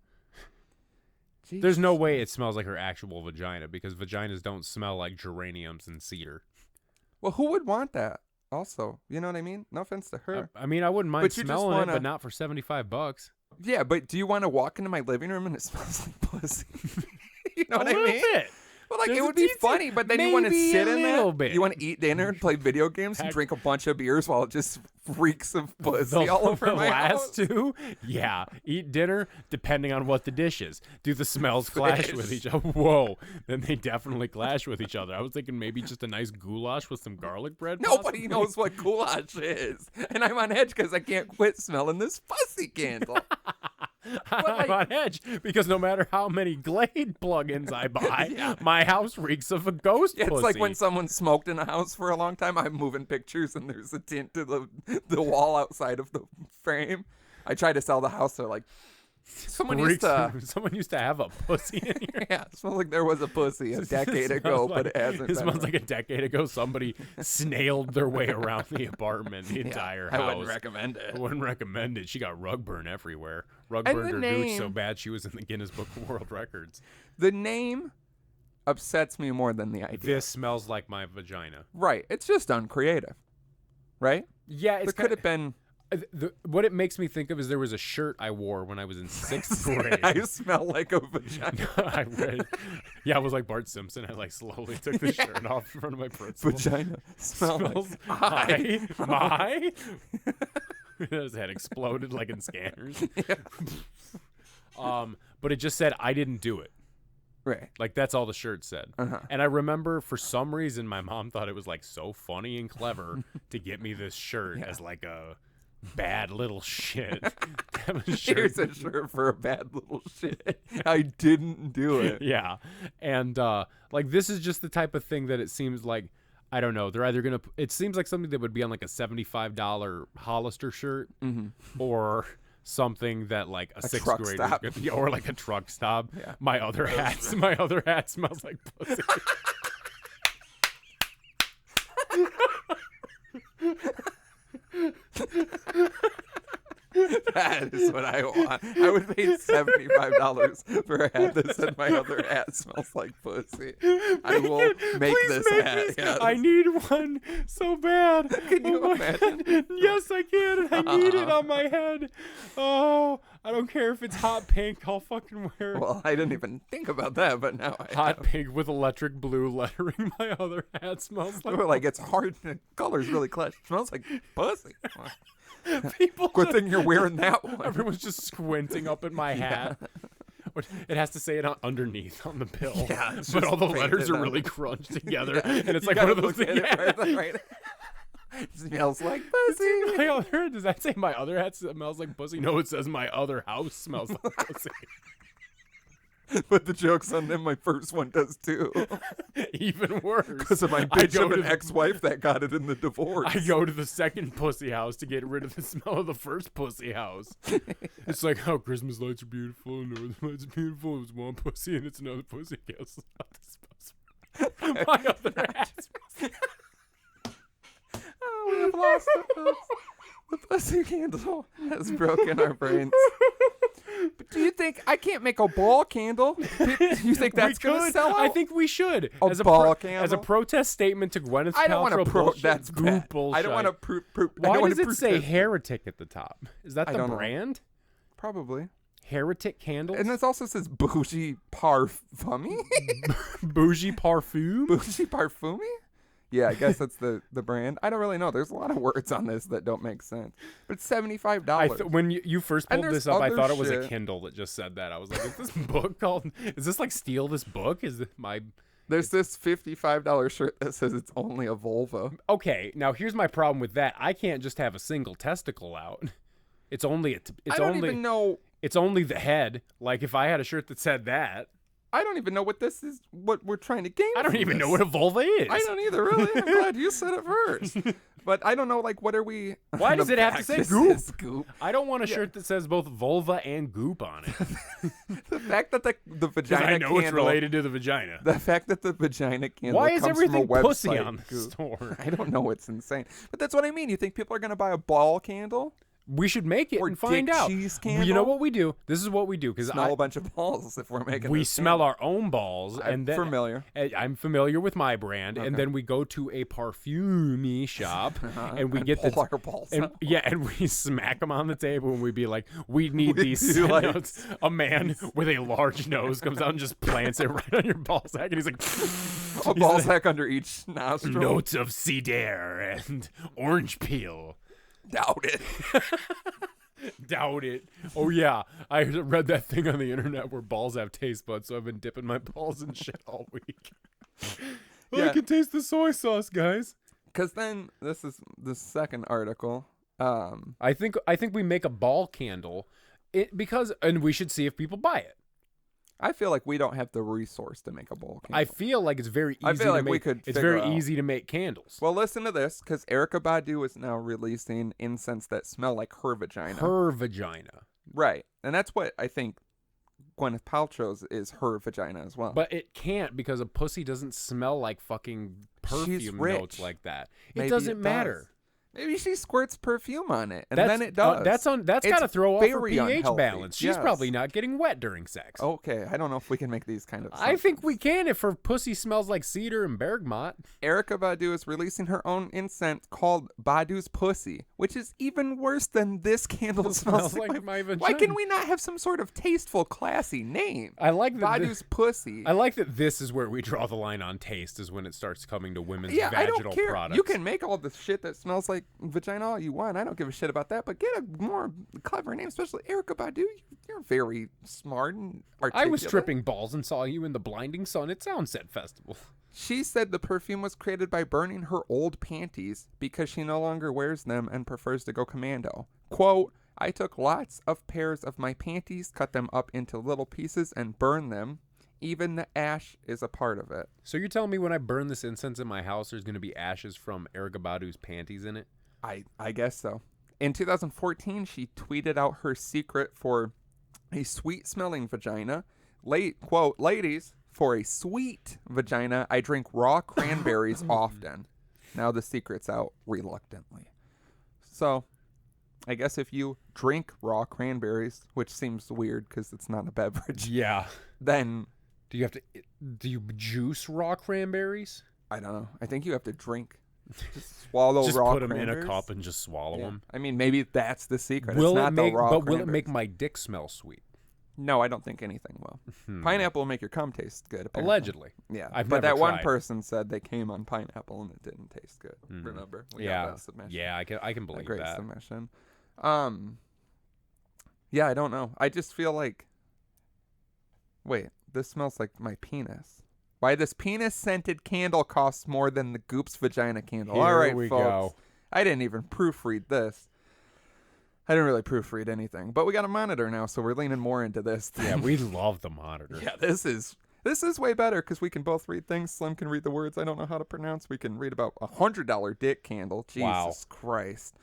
There's no Jeez. way it smells like her actual vagina because vaginas don't smell like geraniums and cedar. Well, who would want that? Also, you know what I mean? No offense to her. I mean, I wouldn't mind But you just smelling it, wanna- but not for $75. Yeah, but do you want to walk into my living room and it smells like pussy? You know what I A little mean? bit. Well, like There's it a would be teensy- funny, but then you want to maybe sit a in little there. bit. You want to eat dinner and play video games and Heck. drink a bunch of beers while it just reeks of pussy all over the my last house. two, yeah. Eat dinner depending on what the dish is. Do the smells clash with Fish. each other? Whoa, then they definitely clash with each other. I was thinking maybe just a nice goulash with some garlic bread. Nobody possibly. knows what goulash is, and I'm on edge because I can't quit smelling this pussy candle. I'm on edge because no matter how many Glade plugins I buy, my house reeks of a ghost pussy. It's like when someone smoked in a house for a long time. I'm moving pictures and there's a tint to the wall outside of the frame. I tried to sell the house. They're like, someone used to have a pussy in here. Yeah, it smells like there was a pussy a decade ago, but it hasn't. It smells like a decade ago somebody snailed their way around the apartment, the entire house. I wouldn't recommend it. I wouldn't recommend it. She got rug burn everywhere. Rug burned her gooch so bad she was in the Guinness Book of World Records. The name upsets me more than the idea. This smells like my vagina. Right. It's just uncreative. Right? Yeah, it could have been. What it makes me think of is there was a shirt I wore when I was in 6th grade. I smell like a vagina. I was like Bart Simpson. I slowly took the shirt off in front of my principal. Vagina smells like my. His head exploded like in Scanners. But it just said I didn't do it. Right. That's all the shirt said. And I remember for some reason my mom thought it was so funny and clever to get me this shirt as a bad little shit. Here's a shirt for a bad little shit. I didn't do it. Yeah. And this is just the type of thing that it seems like, I don't know, they're either gonna, it seems like something that would be on a $75 Hollister shirt or something that a 6th grader or a truck stop. Yeah. My other hat smells like pussy. That is what I want. I would pay $75 for a hat that said my other hat smells like pussy. I will make this hat. Yes. I need one so bad. Can you imagine? Yes, I can. I need it on my head. Oh, I don't care if it's hot pink. I'll fucking wear it. Well, I didn't even think about that, but now I hot pink with electric blue lettering. My other hat smells like it's hard. The color's really clutch. It smells like pussy. People good thing you're wearing that one. Everyone's just squinting up at my hat. It has to say it underneath on the bill. Yeah, but all the letters are really crunched together, and it's like one of those things. Right. It smells like pussy. Does that say my other hat smells like pussy? No, it says my other house smells like pussy. But the joke's on them. My first one does too. Even worse. Because of my bitch of an ex-wife that got it in the divorce. I go to the second pussy house to get rid of the smell of the first pussy house. It's like how Christmas lights are beautiful and Northern lights are beautiful. It's one pussy and it's another pussy. Guess my other ass. Oh, we have lost the pussy candle has broken our brains. But do you think I can't make a ball candle? Do you think that's going to sell out? I think we should. As a ball candle? As a protest statement to Gwyneth Paltrow. I don't want to prove that's bad. Bullshit. I don't want to prove. Why does it say Heretic at the top? Is that the brand? Probably. Heretic candles? And this also says Bougie Parfumi? Bougie Parfum? Bougie Parfumi? Yeah, I guess that's the brand. I don't really know. There's a lot of words on this that don't make sense. But it's $75. When you first pulled this up, I thought it was a Kindle that just said that. I was like, is this book called... Is this Steal This Book? Is it my... There's this $55 shirt that says it's only a vulva. Okay, now here's my problem with that. I can't just have a single testicle out. It's only... I don't even know... It's only the head. If I had a shirt that said that... I don't even know what this is, what we're trying to gain. I don't even know what a vulva is. I don't either, really. I'm glad you said it first. But I don't know, what are we... Why does it have to say goop? I don't want a shirt that says both vulva and goop on it. The fact that the vagina candle... I know it's related to the vagina. The fact that the vagina candle Why is comes everything from a pussy website on the store? I don't know. It's insane. But that's what I mean. You think people are going to buy a ball candle? We should make it and find out. Cheese candle? You know what we do? This is what we do. Smell a bunch of balls if we're making We this smell candle. our own balls. I'm familiar. I'm familiar with my brand. Okay. And then we go to a parfumey shop and we get pull our balls out. And we smack them on the table and we be like, we need these notes. A man with a large nose comes out and just plants it right on your ball sack. And he's like... A ball sack under each nostril. Notes of cedar and orange peel. Doubt it. Doubt it. Oh, yeah. I read that thing on the internet where balls have taste buds, so I've been dipping my balls in shit all week. I can taste the soy sauce, guys. Because then, this is the second article. I think we make a ball candle, and we should see if people buy it. I feel like we don't have the resource to make a bowl candle. I feel like it's very easy. I feel like to make, we could. It's very easy to make candles. Well, listen to this, because Erykah Badu is now releasing incense that smell like her vagina. Her vagina. Right, and that's what I think Gwyneth Paltrow's is her vagina as well. But it can't, because a pussy doesn't smell like fucking perfume notes like that. Maybe it doesn't matter. Does. Maybe she squirts perfume on it, and then it does. That's got to throw off her pH unhealthy. balance. She's probably not getting wet during sex. Okay, I don't know if we can make these kind of I think we can if her pussy smells like cedar and bergamot. Erykah Badu is releasing her own incense called Badu's Pussy, which is even worse than this candle smells like my vagina. Why can we not have some sort of tasteful, classy name? I like that Badu's Pussy. I like that this is where we draw the line on taste, is when it starts coming to women's vaginal I don't care. products. You can make all the shit that smells like vagina all you want. I don't give a shit about that, but get a more clever name, especially Erykah Badu. You're very smart and articulate. I was tripping balls and saw you in the blinding sun at Soundset Festival. She said the perfume was created by burning her old panties because she no longer wears them and prefers to go commando. Quote, I took lots of pairs of my panties, cut them up into little pieces, and burned them. Even the ash is a part of it. So you're telling me when I burn this incense in my house, there's going to be ashes from Erykah Badu's panties in it? I guess so. In 2014, she tweeted out her secret for a sweet-smelling vagina. Quote, ladies, for a sweet vagina, I drink raw cranberries often. Now the secret's out reluctantly. So, I guess if you drink raw cranberries, which seems weird because it's not a beverage. Yeah. Then... Do you juice raw cranberries? I don't know. I think you have to drink. Just swallow just raw put them cranberries in a cup and just swallow them. I mean, maybe that's the secret. Will it's not the raw will it make my dick smell sweet? No, I don't think anything will. Pineapple will make your cum taste good. Apparently. Allegedly. Yeah. I've but never that one tried. person said they came on pineapple and it didn't taste good. Remember? We got that submission. Yeah, I can believe great that. Submission. Yeah, I don't know. I just feel like... Wait, this smells like my penis. Why this penis-scented candle costs more than the Goop's vagina candle. All right, folks. Go. I didn't even proofread this. I didn't really proofread anything. But we got a monitor now, so we're leaning more into this. Yeah, we love the monitor. Yeah, this is way better because we can both read things. Slim can read the words I don't know how to pronounce. We can read about $100 dick candle. Jesus Christ.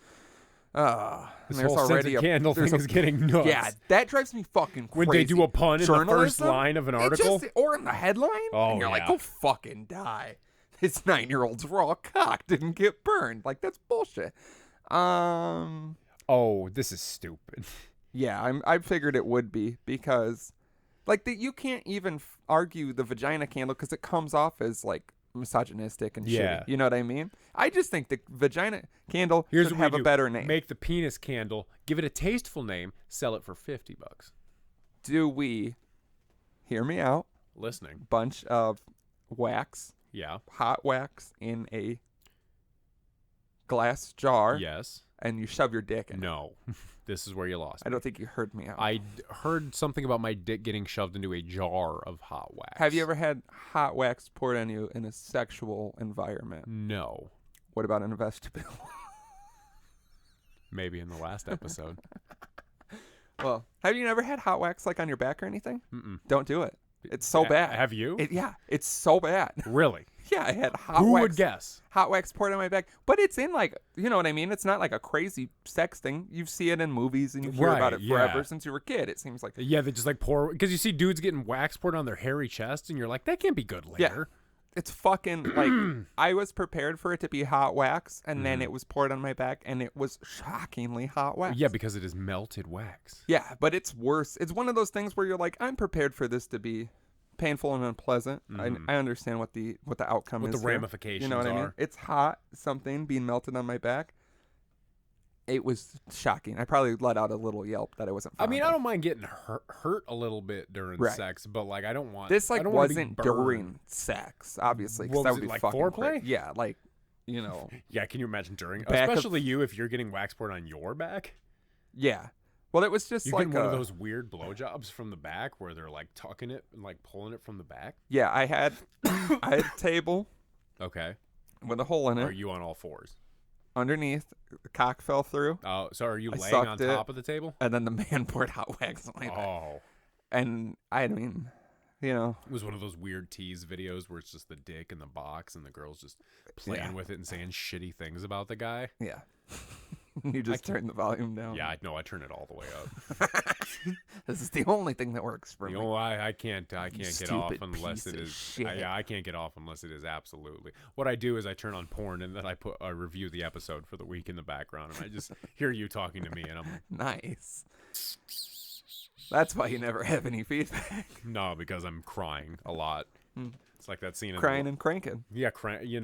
This whole scented candle thing is getting nuts. Yeah, that drives me fucking crazy. When they do a pun in the first line of an article? Or in the headline. Oh, and you're like, go fucking die. This 9-year-old's raw cock didn't get burned. Like, that's bullshit. Oh, this is stupid. Yeah, I figured it would be because, like, you can't even argue the vagina candle because it comes off as, like, misogynistic and shitty. You know what I mean? I just think the vagina candle should have a better name. Make the penis candle, give it a tasteful name, sell it for $50. Do we, hear me out, listening, bunch of wax, hot wax in a glass jar, and you shove your dick in it? No. This is where you lost me. I don't think you heard me out. I heard something about my dick getting shoved into a jar of hot wax. Have you ever had hot wax poured on you in a sexual environment? No. What about in a vestibule? Maybe in the last episode. Well, have you never had hot wax like on your back or anything? Don't do it. It's so bad. Have you? Yeah, it's so bad. Really? Yeah, I had hot wax. Who would guess? Hot wax poured on my back. But it's in, like, you know what I mean? It's not like a crazy sex thing. You see it in movies and you hear about it forever since you were a kid. It seems like. Yeah, they just like pour. Because you see dudes getting wax poured on their hairy chest and you're like, that can't be good later. Yeah. It's fucking, like, I was prepared for it to be hot wax and then it was poured on my back and it was shockingly hot wax. Yeah, because it is melted wax. Yeah, but it's worse. It's one of those things where you're like, I'm prepared for this to be painful and unpleasant. I understand what the outcome is. What the ramifications are. You know what I mean? are. It's hot, something being melted on my back. It was shocking. I probably let out a little yelp that I wasn't fond of. I don't mind getting hurt a little bit during sex, but like I don't want this. Like, wasn't during during sex, obviously, because that would be like fucking foreplay. crazy. Yeah, like, you know. Yeah, can you imagine during? Especially you if you're getting wax poured on your back. Yeah. Well, it was just you like get one of those weird blowjobs from the back where they're like tucking it and like pulling it from the back. Yeah, I had a table. Okay. With a hole in it. Are you on all fours? underneath. The cock fell through. Oh, so are you I laying on sucked top of the table? And then the man poured hot wax on my back. Oh. And I mean, you know. It was one of those weird tease videos where it's just the dick in the box and the girl's just playing with it and saying shitty things about the guy. Yeah. You just turn the volume down. Yeah, no, I turn it all the way up. This is the only thing that works for me. I can't get off unless it is. I can't get off unless it is absolutely. What I do is I turn on porn and then I review the episode for the week in the background and I just hear you talking to me and I'm nice. That's why you never have any feedback. No, because I'm crying a lot. It's like that scene. Cryin and Crankin. Yeah,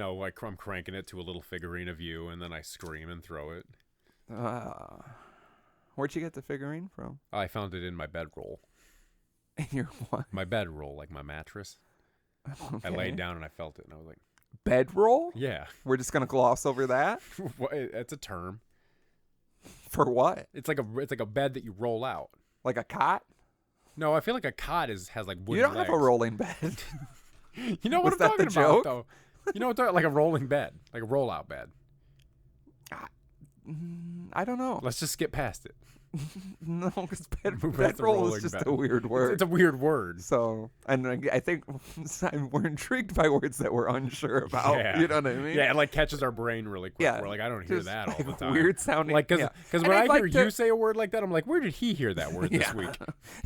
like I'm cranking it to a little figurine of you, and then I scream and throw it. Where'd you get the figurine from? I found it in my bedroll. In your what? My bedroll, like my mattress. Okay. I laid down and I felt it, and I was like, bedroll? Yeah. We're just gonna gloss over that. It's a term. For what? It's like a bed that you roll out. Like a cot? No, I feel like a cot has like wooden You don't legs. have a rolling bed. You know what I'm talking about, though. You know what I'm talking, like a rolling bed, like a roll-out bed. I don't know. Let's just skip past it. No, because bedroll is just a weird word. It's a weird word. So, and I think we're intrigued by words that we're unsure about. Yeah. You know what I mean? Yeah, it like catches our brain really quick. Yeah. We're like, I don't hear that all the time. Weird sounding. Like, because when I'd I hear like you say a word like that, I'm like, where did he hear that word this week?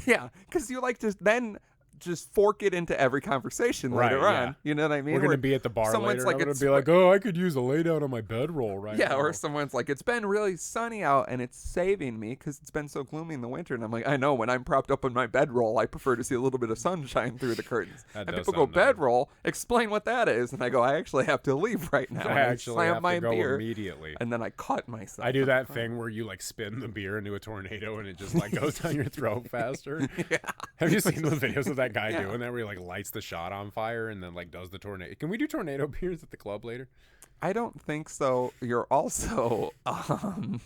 Yeah, because you like to then just fork it into every conversation later on. You know what I mean? We're going to be at the bar later, and I'm going to be like, oh, I could use a lay down on my bedroll right now. Yeah, or someone's like, it's been really sunny out, and it's saving me because it's been so gloomy in the winter. And I'm like, I know, when I'm propped up in my bedroll, I prefer to see a little bit of sunshine through the curtains. And people go, bedroll, explain what that is. And I go, I actually have to leave right now. I actually slam have my to go beer, immediately. And then I cut myself. I do that thing where you like spin the beer into a tornado, and it just like goes down your throat faster. Yeah. Have you seen those videos of that guy doing that where he like lights the shot on fire and then like does the tornado? Can we do tornado beers at the club later? I don't think so. You're also I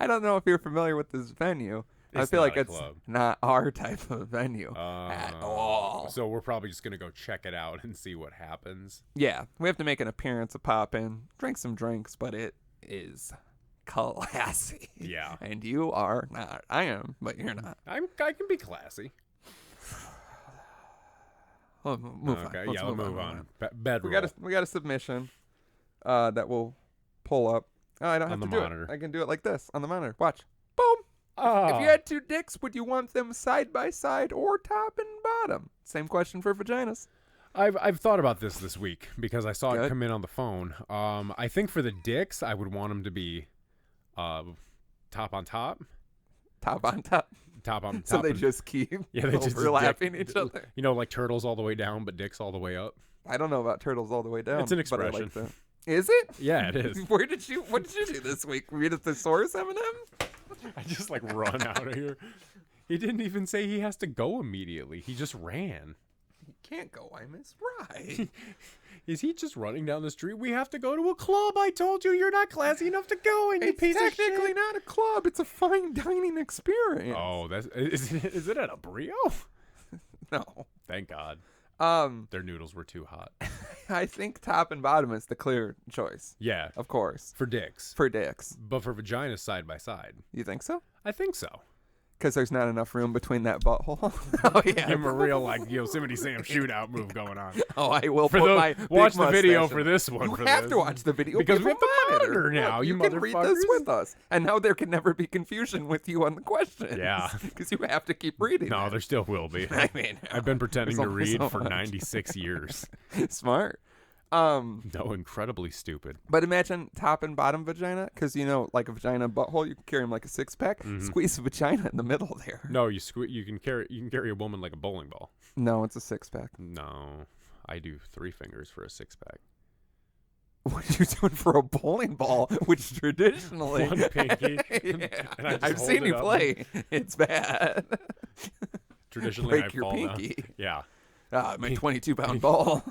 don't know if you're familiar with this venue. I feel like it's not our type of venue at all. So we're probably just gonna go check it out and see what happens. Yeah, we have to make an appearance, a pop in, drink some drinks, but it is classy. Yeah. And you are not. I am, but you're not. I can be classy. We'll move on. Okay, we'll move on. Bedroll. We got a submission that will pull up. Oh, I don't have to do it. I can do it like this on the monitor. Watch. Boom. If you had two dicks, would you want them side by side or top and bottom? Same question for vaginas. I've thought about this week because I saw it come in on the phone. I think for the dicks, I would want them to be top on top. Top on top. Top on top. So they just keep overlapping each other. You know, like turtles all the way down, but dicks all the way up. I don't know about turtles all the way down. It's an expression. But I like that. Is it? Yeah, it is. What did you do this week? Read a thesaurus, Eminem? I just like run out of here. He didn't even say he has to go immediately. He just ran. He can't go. I'm his ride. Is he just running down the street? We have to go to a club. I told you you're not classy enough to go. And it's technically not a club. It's a fine dining experience. Oh, is it at a Brio? No. Thank God. Their noodles were too hot. I think top and bottom is the clear choice. Yeah. Of course. For dicks. But for vaginas side by side. You think so? I think so. Because there's not enough room between that butthole. Oh, yeah. Give him a real, like, Yosemite Sam shootout move going on. Oh, I will watch the video for this one. You have to watch the video. Because we have the monitor now, you can read this with us. And now there can never be confusion with you on the questions. Yeah. Because you have to keep reading. No, there still will be. I mean, I've been pretending to read for 96 years. Smart. No, incredibly stupid. But imagine top and bottom vagina, because like a vagina butthole, you can carry them like a 6-pack. Mm-hmm. Squeeze a vagina in the middle there. No, you can carry a woman like a bowling ball. No, it's a 6-pack. No, I do 3 fingers for a 6-pack. What are you doing for a bowling ball? Which traditionally, one pinky. Yeah. I've seen you play. It's bad. Traditionally, break I your fall pinky. down. Yeah. My 22-pound ball.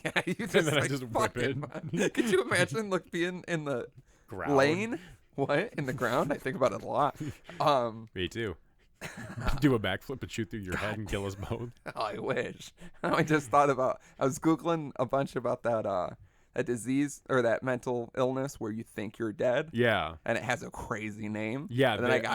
Yeah, you just, and then I just whip it. Could you imagine being in the lane? What? In the ground? I think about it a lot. Me too. Do a backflip and shoot through your head and kill us both. Oh, I wish. I just thought about, I was Googling a bunch about that a disease or that mental illness where you think you're dead. Yeah. And it has a crazy name. Yeah. And then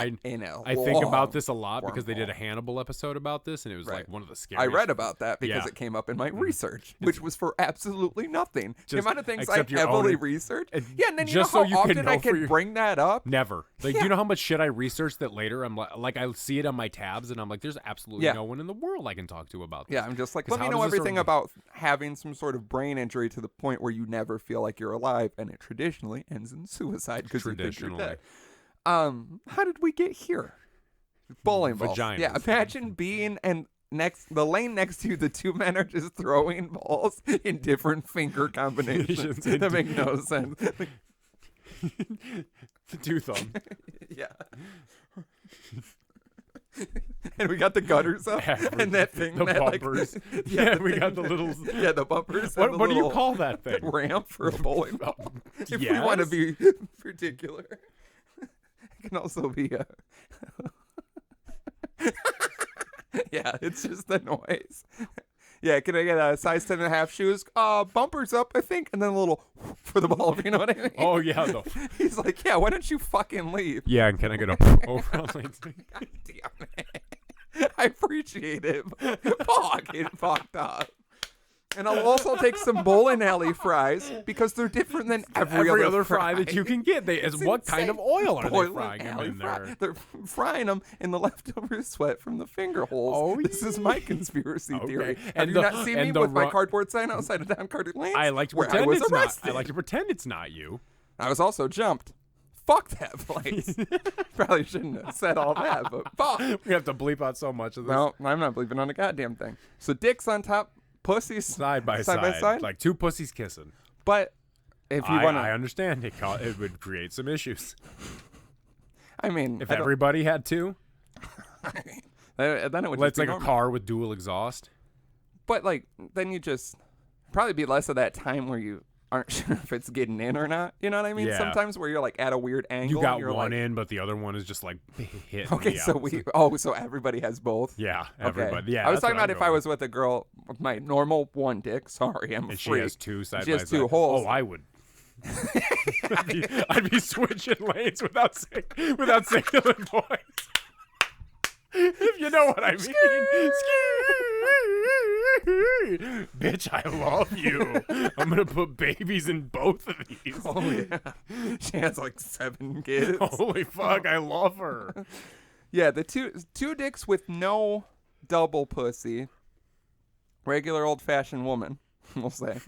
I think about this a lot because they wormhole. did a Hannibal episode about this, and it was Right. like one of the scariest. I read about that because Yeah. it came up in my research, which was for absolutely nothing. The Just amount of things I except your heavily own- researched. and Yeah, and then you just know so how you can often I know for can your- bring that up? Never. Like, Yeah. do you know how much shit I researched that later? I'm like I see it on my tabs, and I'm like, there's absolutely Yeah. no one in the world I can talk to about this. Yeah, I'm just like, 'Cause let me how know does this everything organ- about having some sort of brain injury to the point where you never feel like you're alive, and it traditionally ends in suicide because you think you're Traditionally. dead. How did we get here? Bowling balls. Vaginas. Yeah, imagine being the lane next to you, the two men are just throwing balls in different finger combinations that make no sense. The two thumb. Yeah. And we got the gutters up and that thing. The that, bumpers. Like, Yeah, the we thing got the that- little. Yeah, the bumpers. and the What do you little call that thing? ramp for a bowling ball? If we Yes? want to be particular. It can also be a... Yeah, it's just the noise. Yeah, can I get a size 10.5 shoes? Bumpers up, I think, and then a little for the ball, if you know what I mean. Oh yeah. He's like, yeah, why don't you fucking leave? Yeah, and can I get a overall? God damn it. I appreciate it. Fuck, it fucked up. And I'll also take some bowling alley fries because they're different than every other fry that you can get. What kind of oil are they Bowling frying them alley in fry. there? They're frying them in the leftover sweat from the finger holes. Oh, This is my conspiracy Okay. theory. Have And you the- not seen me and the with my ru- cardboard sign outside of Down Carter Lanes? I like to where pretend I was it's arrested. not. I like to pretend it's not you. I was also jumped. Fuck that place. Probably shouldn't have said all that, but fuck. We have to bleep out so much of this. No, I'm not believing on a goddamn thing. So dicks on top, pussies Side by side, like two pussies kissing. But if you want I to, understand it would create some issues I mean, if I don't- everybody had two. then it would Let's just be like a normal. car with dual exhaust. But like, then you just probably be less of that time where you aren't sure if it's getting in or not. You know what I mean? Yeah. Sometimes where you're like at a weird angle. You got and you're one like, in, but the other one is just like hitting. Okay, the so outside. so everybody has both. Yeah, Okay. everybody. Yeah, I was that's talking what about I'm if I going was with a girl with my normal one dick. Sorry, I'm a and she freak. has two side She by has side. two holes. Oh, I would. I'd be switching lanes without signaling points. If you know what I mean. Bitch, I love you. I'm gonna put babies in both of these. Oh yeah, she has like 7 kids. Holy fuck, I love her. Yeah, the two dicks with no double pussy. Regular old-fashioned woman, we'll say.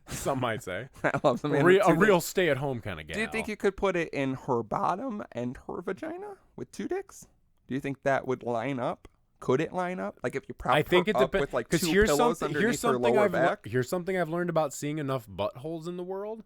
Some might say. I love the man A with two real dicks. stay-at-home kind of gal. Do you think you could put it in her bottom and her vagina with 2 dicks? Do you think that would line up? Could it line up? Like if you prop I think her it up depends. with like 2 here's pillows something. underneath her lower back? Here's something I've learned about seeing enough buttholes in the world.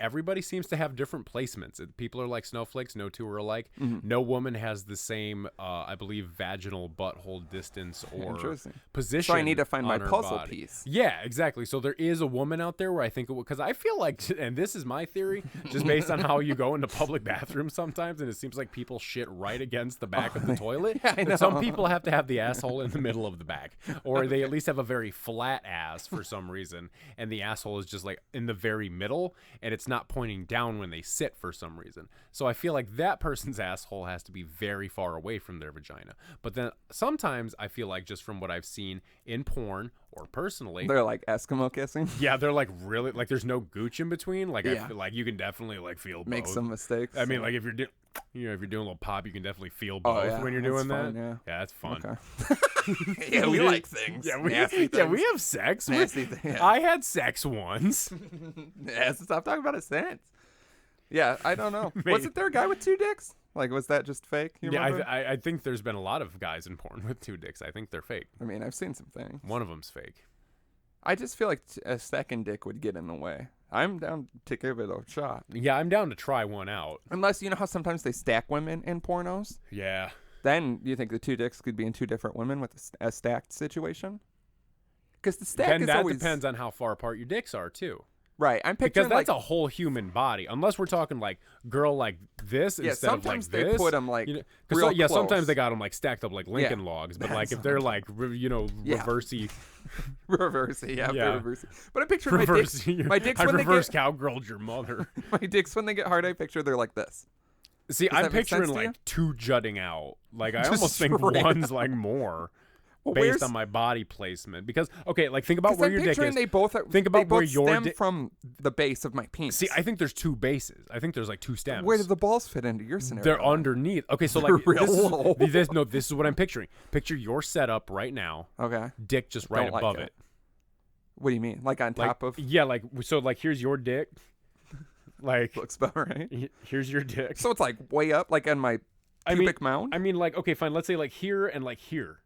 Everybody seems to have different placements. People are like snowflakes. No two are alike. Mm-hmm. No woman has the same, I believe, vaginal butthole distance or Interesting. position. So I need to find my on her puzzle body. piece. Yeah, exactly. So there is a woman out there where I think it would, because I feel like, and this is my theory, just based on how you go into public bathrooms sometimes, and it seems like people shit right against the back of the toilet. Yeah, I know. But some people have to have the asshole in the middle of the back, or they at least have a very flat ass for some reason, and the asshole is just like in the very middle, and it's not pointing down when they sit for some reason. So I feel like that person's asshole has to be very far away from their vagina. But then sometimes I feel like, just from what I've seen in porn or personally, They're like Eskimo kissing. yeah, they're like really like there's no gooch in between. Like I Yeah. feel like you can definitely like feel Make both. some mistakes. I mean, like if you're doing a little pop, you can definitely feel both yeah, when you're that's doing fun, that. yeah. That's fun. Okay. Yeah, we like things. Yeah, we Nasty yeah we things. have sex. Nasty things. Yeah. I had sex once. Yeah, stop talking about it since. Yeah, I don't know. Maybe. Wasn't there a guy with 2 dicks? Like, was that just fake? You Yeah, remember? I think there's been a lot of guys in porn with 2 dicks. I think they're fake. I mean, I've seen some things. One of them's fake. I just feel like a second dick would get in the way. I'm down to give it a shot. Yeah, I'm down to try one out. Unless, you know how sometimes they stack women in pornos? Yeah. Then you think the 2 dicks could be in 2 different women with a stacked situation? Because the stack Then is that always... depends on how far apart your dicks are too. Right. I'm because picturing that's like a whole human body. Unless we're talking like girl like this instead of like sometimes they this. put them like real real sometimes close. they got them like stacked up like Lincoln logs. But like if they're like reversey, reversey, Yeah. reversey. But I'm picturing reversey. my dicks I when reverse they get cowgirled your mother. my dicks when they get hard. I picture they're like this. See, Does I'm that make sense picturing to you? like two jutting out. Like I Just almost think straight one's like more. Well, Based on my body placement, because okay, like think about where I'm your dick picturing is. they both are, Think about they both where your stem dick from the base of my penis. See, I think there's two bases. I think there's like two stems. Where do the balls fit into your scenario? They're underneath. Okay, so They're like real low. this is what I'm picturing. Picture your setup right now. Okay. Dick just right Don't like above it. it. What do you mean? Like on Like, top of? yeah, like so like here's your dick. Like Looks about right. here's your dick. So it's like way up, like on my pubic mound. I mean, like okay, fine. Let's say like here and like here.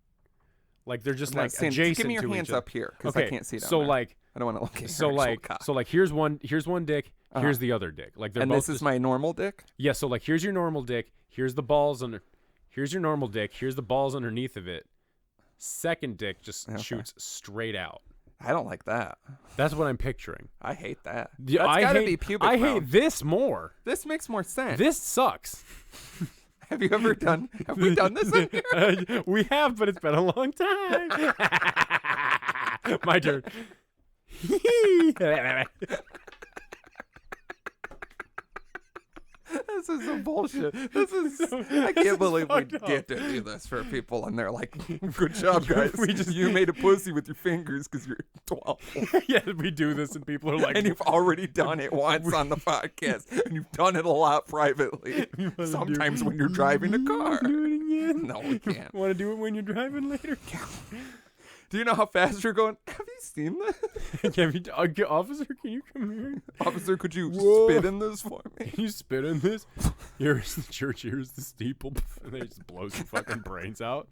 Like they're just I'm not like seeing- adjacent Give me your to hands each other. up here because Okay, I can't see down so there. like I don't want to look at your so actual like cock. so like here's one dick. Here's the other dick. Like they're and both this is just- my normal dick. Yeah, so like here's your normal dick, here's the balls under here's your normal dick, here's the balls underneath of it. Second dick just shoots straight out. I don't like that. That's what I'm picturing. I hate that. Yeah, That's I gotta hate, be pubic I mound. hate this more. This makes more sense. This sucks. Have you ever done? Have we done this on here? We have, but it's been a long time. My turn. This is some bullshit. This is. I can't believe we fucked up. get to do this for people, and they're like, "Good job, guys. You made a pussy with your fingers because you're 12, Yeah, we do this, and people are like, and you've already done it once on the podcast, and you've done it a lot privately. Sometimes when you're driving a car. do it again. No, we can't. Want to do it when you're driving later? Do you know how fast you're going? Have you seen this? Officer, can you come here? Officer, could you Whoa. spit in this for me? Can you spit in this? Here's the church, here's the steeple. And they just blows your fucking brains out.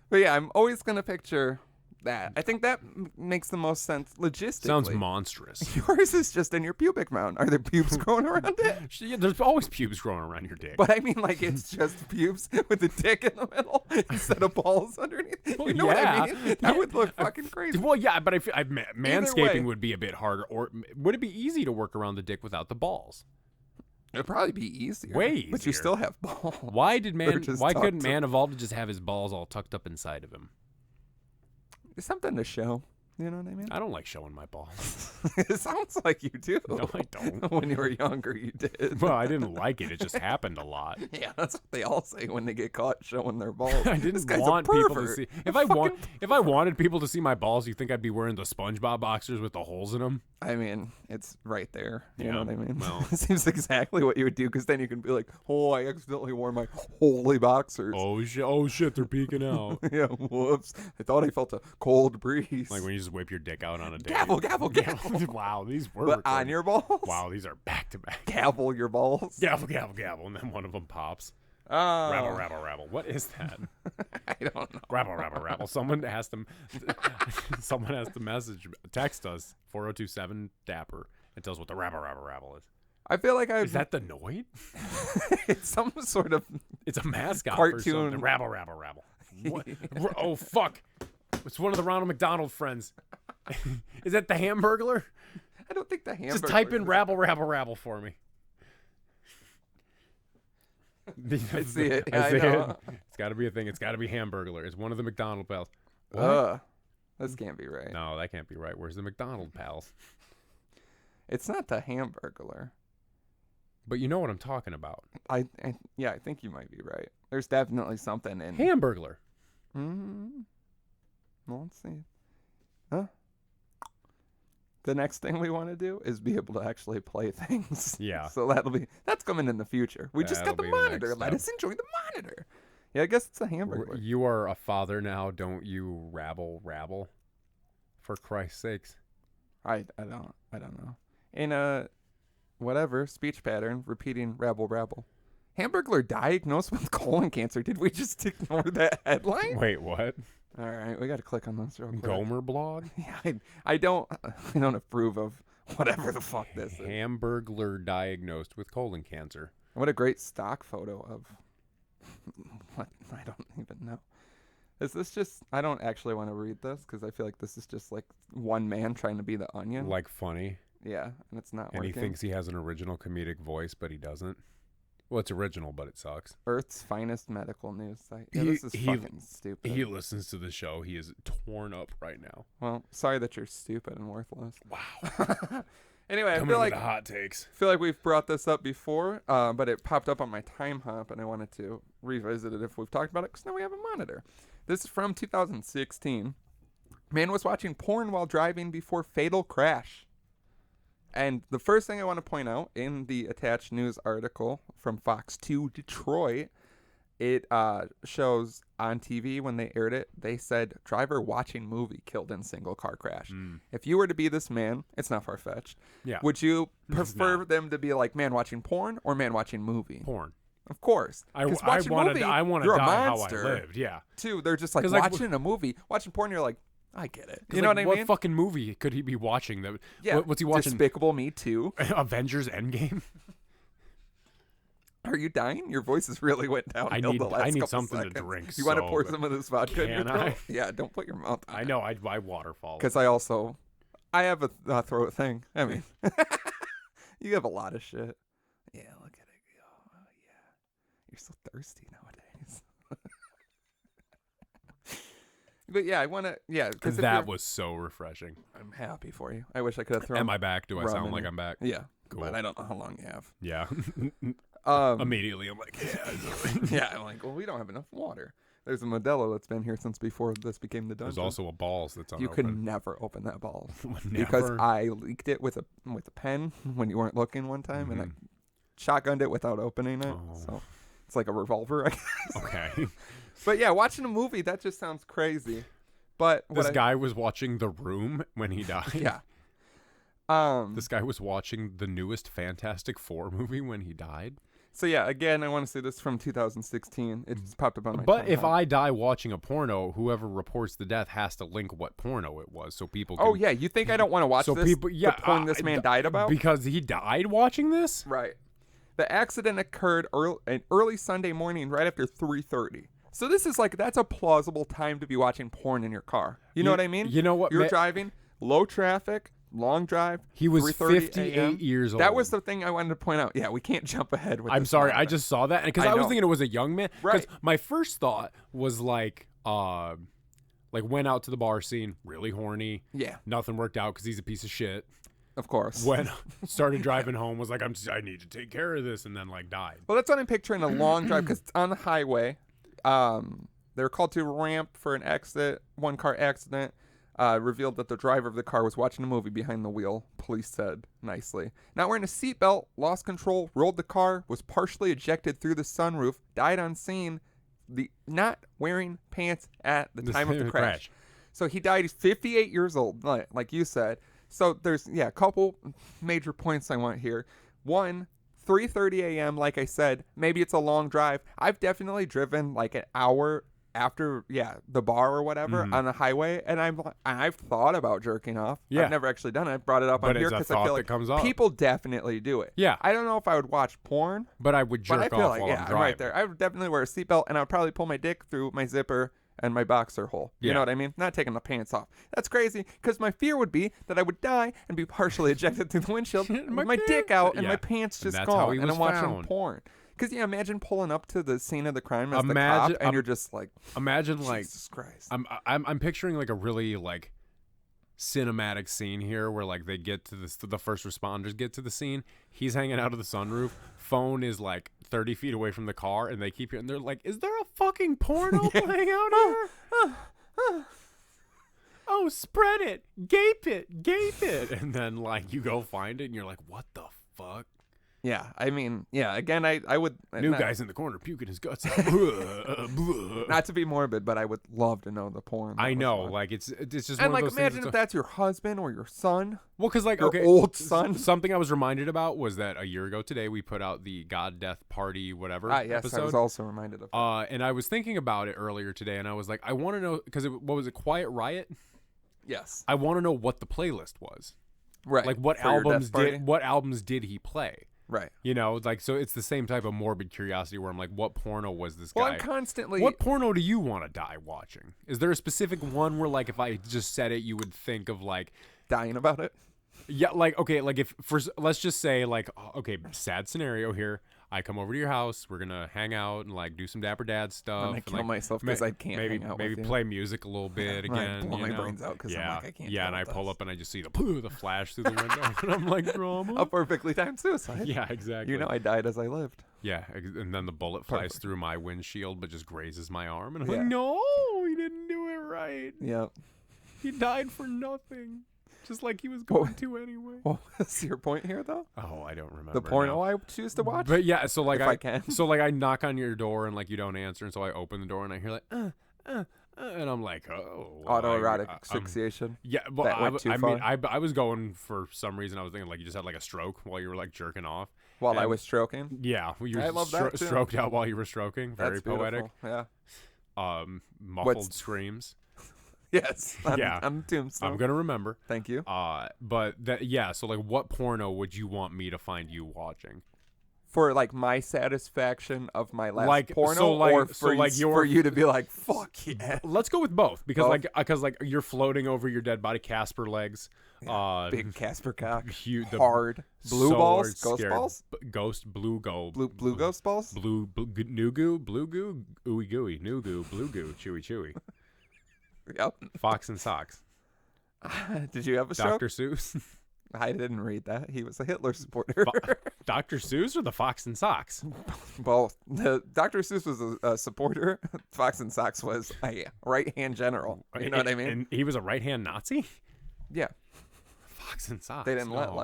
But yeah, I'm always going to picture that. I think that makes the most sense logistically. Sounds monstrous. Yours is just in your pubic mound. Are there pubes growing around it? Yeah, there's always pubes growing around your dick. But I mean, like, it's just pubes with a dick in the middle instead of balls underneath. Well, You know what yeah. I mean? That would look fucking crazy. Well, yeah, but I feel manscaping way. would be a bit harder. Or would it be easy to work around the dick without the balls? It'd probably be easier. Way But you easier. still have balls. Why couldn't tucked man evolve to just have his balls all tucked up inside of him? It's something to show. You know what I mean? I don't like showing my balls. It sounds like you do. No, I don't. When you were younger, you did. Well, I didn't like it. It just happened a lot. Yeah, that's what they all say when they get caught showing their balls. I This didn't guy's want a people to pervert. see. A If I wanted people to see my balls, you think I'd be wearing the SpongeBob boxers with the holes in them? I mean, it's right there. You Yeah, know what I mean? well. It seems exactly what you would do, because then you can be like, "Oh, I accidentally wore my holy boxers." Oh shit, they're peeking out. Yeah, whoops! I thought I felt a cold breeze. Like when you just whip your dick out on a date. Gavel, gavel, gavel. Wow, these were But on recorded. your balls. Wow, these are back to back. Gavel your balls. Gavel, gavel, gavel, and then one of them pops. Oh. Rabble, rabble, rabble. What is that? I don't know. Rabble, rabble, rabble. Someone has to text us 4027 Dapper and tell us what the rabble, rabble, rabble is. I feel like Is that the Noid? it's some sort of It's a mascot for Cartoon. something. Rabble, rabble, rabble. What? Oh fuck! It's one of the Ronald McDonald friends. Is that the Hamburglar? I don't think the hamburger. Just type in rabble, rabble, rabble for me. I see it. Yeah, I see I know. it. It's got to be a thing. It's got to be Hamburglar. It's one of the McDonald pals. What? This can't be right. No, that can't be right. Where's the McDonald pals? It's not the hamburglar. But you know what I'm talking about. Yeah, I think you might be right. There's definitely something in. Hamburglar. Mm-hmm. Well, let's see. Huh? The next thing we want to do is be able to actually play things. Yeah. So that's coming in the future. We just got the That'll be the monitor. next Let step. us enjoy the monitor. Yeah, I guess it's a hamburger. You are a father now. Don't you rabble, rabble? For Christ's sakes. I don't know. In a whatever speech pattern, repeating rabble rabble. Hamburglar diagnosed with colon cancer. Did we just ignore that headline? Wait, what? All right, we got to click on this real quick. Gomer blog? Yeah, I don't approve of whatever the fuck this is. Hamburglar diagnosed with colon cancer. What a great stock photo of what? I don't even know. Is this just? I don't actually want to read this because I feel like this is just like one man trying to be the Onion. Like funny. Yeah, and it's not And working. he thinks he has an original comedic voice, but he doesn't. Well, it's original, but it sucks. Earth's finest medical news site. Yeah, this is fucking stupid. He listens to the show. He is torn up right now. Well, sorry that you're stupid and worthless. Wow. Anyway, Coming with the hot takes. I feel like we've brought this up before, but it popped up on my time hop, and I wanted to revisit it if we've talked about it, because now we have a monitor. This is from 2016. Man was watching porn while driving before fatal crash. And the first thing I want to point out in the attached news article from Fox 2 Detroit, it shows on TV when they aired it, they said driver watching movie killed in single car crash. If you were to be this man, it's not far-fetched. Yeah. Would you prefer them to be like man watching porn or man watching movie? Porn. Of course. I want to die how I lived. Yeah. Two, they're just like watching a movie. Watching porn, you're like, I get it. You know what I mean? What fucking movie could he be watching? Yeah. What's he watching? Despicable Me 2. Avengers Endgame? Are you dying? Your voices really went down. I need something to drink. You want to pour some of this vodka in your Can throat? I? Yeah, don't put your mouth on I know. I waterfall. Because I have a throat thing. I mean, you have a lot of shit. Yeah, look at it go. Oh, yeah. You're so thirsty nowadays. But yeah, I want to, because that was so refreshing. I'm happy for you. I wish I could have thrown. Am I back? Do I sound like I'm back? Yeah. Cool. But I don't know how long you have. Yeah. Immediately, I'm like, yeah. Yeah, I'm like, well, we don't have enough water. There's a Modelo that's been here since before this became the dungeon. There's also a balls that's unopened. You could never open that ball. Never? Because I leaked it with a pen when you weren't looking one time, and I shotgunned it without opening it. Oh. So it's like a revolver, I guess. Okay. But yeah, watching a movie, that just sounds crazy. But this guy was watching The Room when he died. Yeah. This guy was watching the newest Fantastic Four movie when he died. So yeah, again, I want to say this from 2016. It just popped up on my But if timeline. I die watching a porno, whoever reports the death has to link what porno it was so people can... Oh yeah, you think I don't want to watch this? The porn this man died about? Because he died watching this? Right. The accident occurred early Sunday morning right after 3:30. So this is that's a plausible time to be watching porn in your car. You know what I mean? You know what? You're driving, low traffic, long drive. He was 3:30 58 a.m. years old. That was the thing I wanted to point out. Yeah, we can't jump ahead with I'm this sorry, monitor. I just saw that because I was thinking it was a young man. Right. My first thought was went out to the bar scene, really horny. Yeah. Nothing worked out because he's a piece of shit. Of course. Started driving home, was like, I need to take care of this, and then died. Well, that's what I'm picturing, a long drive, because it's on the highway. They were called to a ramp for an exit. One car accident revealed that the driver of the car was watching a movie behind the wheel, police said nicely. Not wearing a seatbelt, lost control, rolled the car, was partially ejected through the sunroof, died on scene, not wearing pants at the time of the crash. So he died. He's 58 years old, like you said. So there's, a couple major points I want here. One, 3:30 a.m., like I said, maybe it's a long drive. I've definitely driven an hour after, the bar or whatever on the highway, and I've thought about jerking off. Yeah. I've never actually done it. I brought it up on here because I feel like comes up. people definitely do it. Yeah. I don't know if I would watch porn, but I would jerk but I feel off while I'm driving. I'm right there. I would definitely wear a seatbelt, and I would probably pull my dick through my zipper and my boxer hole. You know what I mean? Not taking the pants off. That's crazy, because my fear would be that I would die and be partially ejected through the windshield with my dick out and my pants just gone, and I'm watching porn. Because imagine pulling up to the scene of the crime as the cop, and you're just like, imagine Jesus Christ. I'm picturing a really cinematic scene here where they get to the first responders get to the scene. He's hanging out of the sunroof. Phone is 30 feet away from the car, and they keep hearing. They're like, "Is there a fucking porno playing out here?" Oh, spread it, gape it, and then you go find it, and you're like, "What the fuck?" Yeah, I mean, again, I would... New guy's in the corner puking his guts out. Not to be morbid, but I would love to know the porn. I know, it's just and one of those imagine things if that's your husband or your son. Well, because your old son. Something I was reminded about was that a year ago today we put out the God Death Party whatever yes, episode. I was also reminded of that. And I was thinking about it earlier today, and I was like, I want to know, because what was it, Quiet Riot? Yes. I want to know what the playlist was. Right. What albums did he play? Right. So it's the same type of morbid curiosity where I'm like, what porno was this guy? Well, I'm constantly... What porno do you want to die watching? Is there a specific one where, if I just said it, you would think of, dying about it? Yeah, like, okay, like if let's just say like, okay, sad scenario here. I come over to your house. We're gonna hang out and like do some Dapper Dad stuff. I'm gonna kill like, myself because I can't maybe hang out maybe with you. play music a little bit again. blow you my know? brains out because I'm like, I can't. Yeah, and deal I with pull this. up and I just see the flash through the window, and I'm like, drama. A perfectly timed suicide. Yeah, exactly. You know, I died as I lived. Yeah, and then the bullet flies Perfect. through my windshield, but just grazes my arm, and I'm Yeah. like, no, he didn't do it right. Yeah. He died for nothing, just like he was going to anyway. What was your point here, though? Oh, I don't remember. The porno now. I choose to watch? But yeah, so like If I can. so like I knock on your door and like you don't answer, and so I open the door and I hear like, and I'm like, oh, well, Autoerotic I'm- asphyxiation. Yeah, well, That went too I mean, far. I was going for some reason. I was thinking like you just had like a stroke while you were like jerking off. While I and- was stroking. Yeah, you I love that, too. stroked out while you were stroking. Very That's poetic. beautiful. Yeah. Muffled screams. Yes. Yeah. On Tombstone. I'm gonna remember. Thank you. But that yeah. So like, what porno would you want me to find you watching? For like my satisfaction of my last Like, porno, so, like- or so, like, for you to be like, fuck yeah. Let's go with both because Both? like you're floating over your dead body, Casper legs. Big Casper cock. Hard. Blue so balls? Ghost scared. balls? Ghost blue go. Blue ghost balls? Blue new goo, blue goo, ooey gooey, new goo, blue goo, chewy chewy. Yep. Fox and socks. Did you have a stroke? Dr. Seuss. I didn't read that. He was a Hitler supporter. Dr. Seuss or the Fox and Socks? Well, the Dr. Seuss was a supporter. Fox and Socks was a right-hand general. You know what I mean? And he was a right-hand Nazi? Yeah. Fox and Socks. They didn't let no.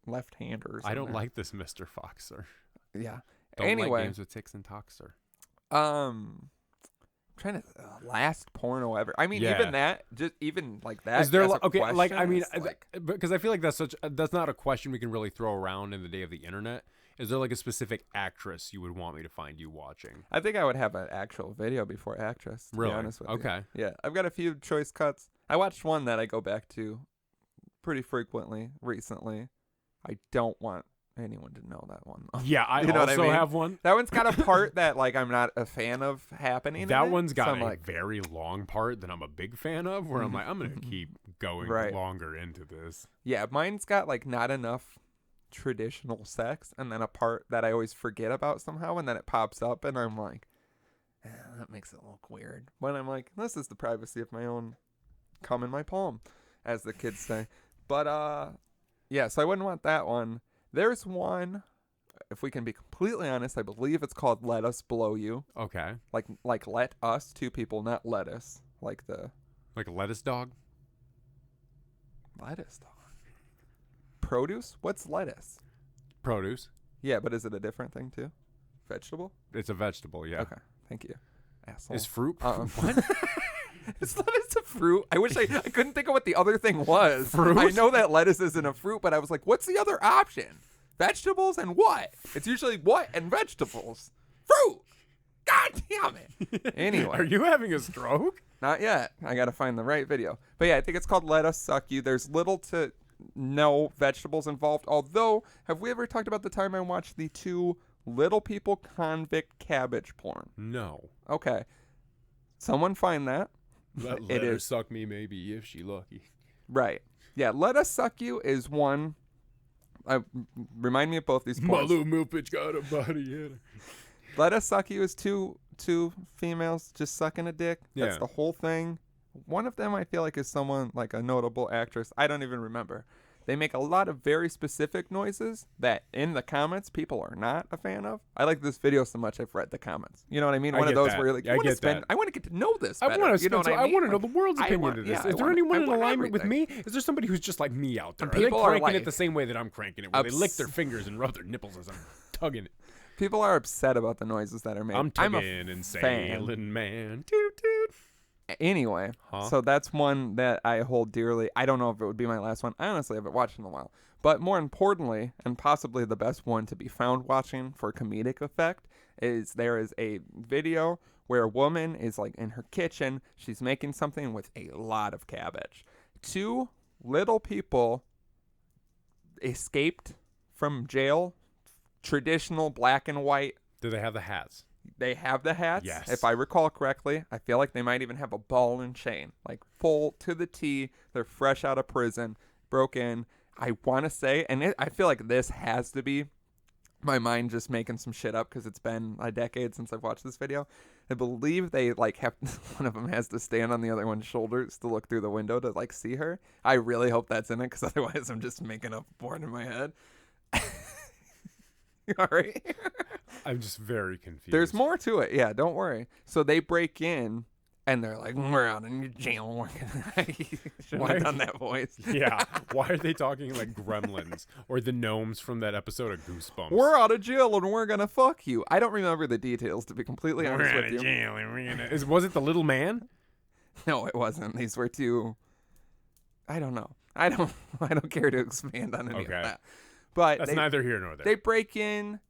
left-handers. I in don't there. like this, Mr. Fox, sir. Yeah. Don't Anyway, like games with ticks and talks, sir. trying to last porno ever. I mean, Yeah. even that, just even like that. Is there as a okay? Like, I question mean, is, like, because I feel like that's not a question we can really throw around in the day of the internet. Is there like a specific actress you would want me to find you watching? I think I would have an actual video before actress. To Really? be honest with you. Okay. Yeah, I've got a few choice cuts. I watched one that I go back to pretty frequently recently. I don't want anyone to know that one, though. Yeah, I You know what I also mean? have one. That one's got a part that like I'm not a fan of happening. That in it, one's got so I'm a like, very long part that I'm a big fan of. Where I'm like, I'm gonna keep going Right. longer into this. yeah, mine's got like not enough traditional sex, and then a part that I always forget about somehow, and then it pops up, and I'm like, that makes it look weird. But I'm like, this is the privacy of my own cum in my palm, as the kids say. But yeah, so I wouldn't want that one. There's one, if we can be completely honest, I believe it's called Let Us Blow You. Okay, Like let us, two people, not lettuce. Like the like a lettuce dog. lettuce dog. Produce? What's lettuce? Produce. Yeah, but is it a different thing too? Vegetable? It's a vegetable. Yeah. Okay, thank you. Asshole. Is fruit? What? Is lettuce a fruit? I wish I couldn't think of what the other thing was. Fruit? I know that lettuce isn't a fruit, but I was like, what's the other option? Vegetables and what? It's usually what and vegetables. Fruit. God damn it. Anyway. Are you having a stroke? Not yet. I got to find the right video. But yeah, I think it's called Let Us Suck You. There's little to no vegetables involved. Although, have we ever talked about the time I watched the 2 Little People convict cabbage porn? No. Okay. Someone find that. Let It her is. suck me, maybe if she lucky. Right. Yeah, Let Us Suck You is one. Remind me of both these My points. little milk bitch got a body in her. Let Us Suck You is two females just sucking a dick. That's Yeah. the whole thing. One of them I feel like is someone like a notable actress. I don't even remember. They make a lot of very specific noises that in the comments people are not a fan of. I like this video so much I've read the comments. You know what I mean? I One of get those that. where you're like, I you want to get spend. that. I want to get to know this. I better. want to You know what I mean? want to know Like, the world's I opinion want- to this. yeah, I Is there want- anyone I in want alignment with me? everything. Is there somebody who's just like me out there? And Are they people are cranking it like- the same way that I'm cranking it? Where they lick Ups- their fingers and rub their nipples as I'm tugging it. People are upset about the noises that are made. I'm a tugging and fan. sailing, man. Toot toot. Anyway, Huh? so that's one that I hold dearly. I don't know if it would be my last one. I honestly haven't watched in a while. But more importantly, and possibly the best one to be found watching for comedic effect, is there is a video where a woman is like in her kitchen. She's making something with a lot of cabbage. 2 little people escaped from jail. Traditional black and white. Do they have the hats? They have the hats, Yes. if I recall correctly. I feel like they might even have a ball and chain, like full to the T. They're fresh out of prison, broke in, I want to say, and I feel like this has to be my mind just making some shit up because it's been a decade since I've watched this video. I believe they like have one of them has to stand on the other one's shoulders to look through the window to like see her. I really hope that's in it because otherwise I'm just making up porn in my head. All right. I'm just very confused. There's more to it. Yeah, don't worry. So they break in. And they're like, we're out in jail. Shouldn't have done that voice. Yeah. Why are they talking like gremlins or the gnomes from that episode of Goosebumps? We're out of jail and we're going to fuck you. I don't remember the details, to be completely honest with you. We're out of jail and we're going to... Was it the little man? No, it wasn't. These were two... I don't know. I don't care to expand on any of that. But that's neither here nor there. They break in,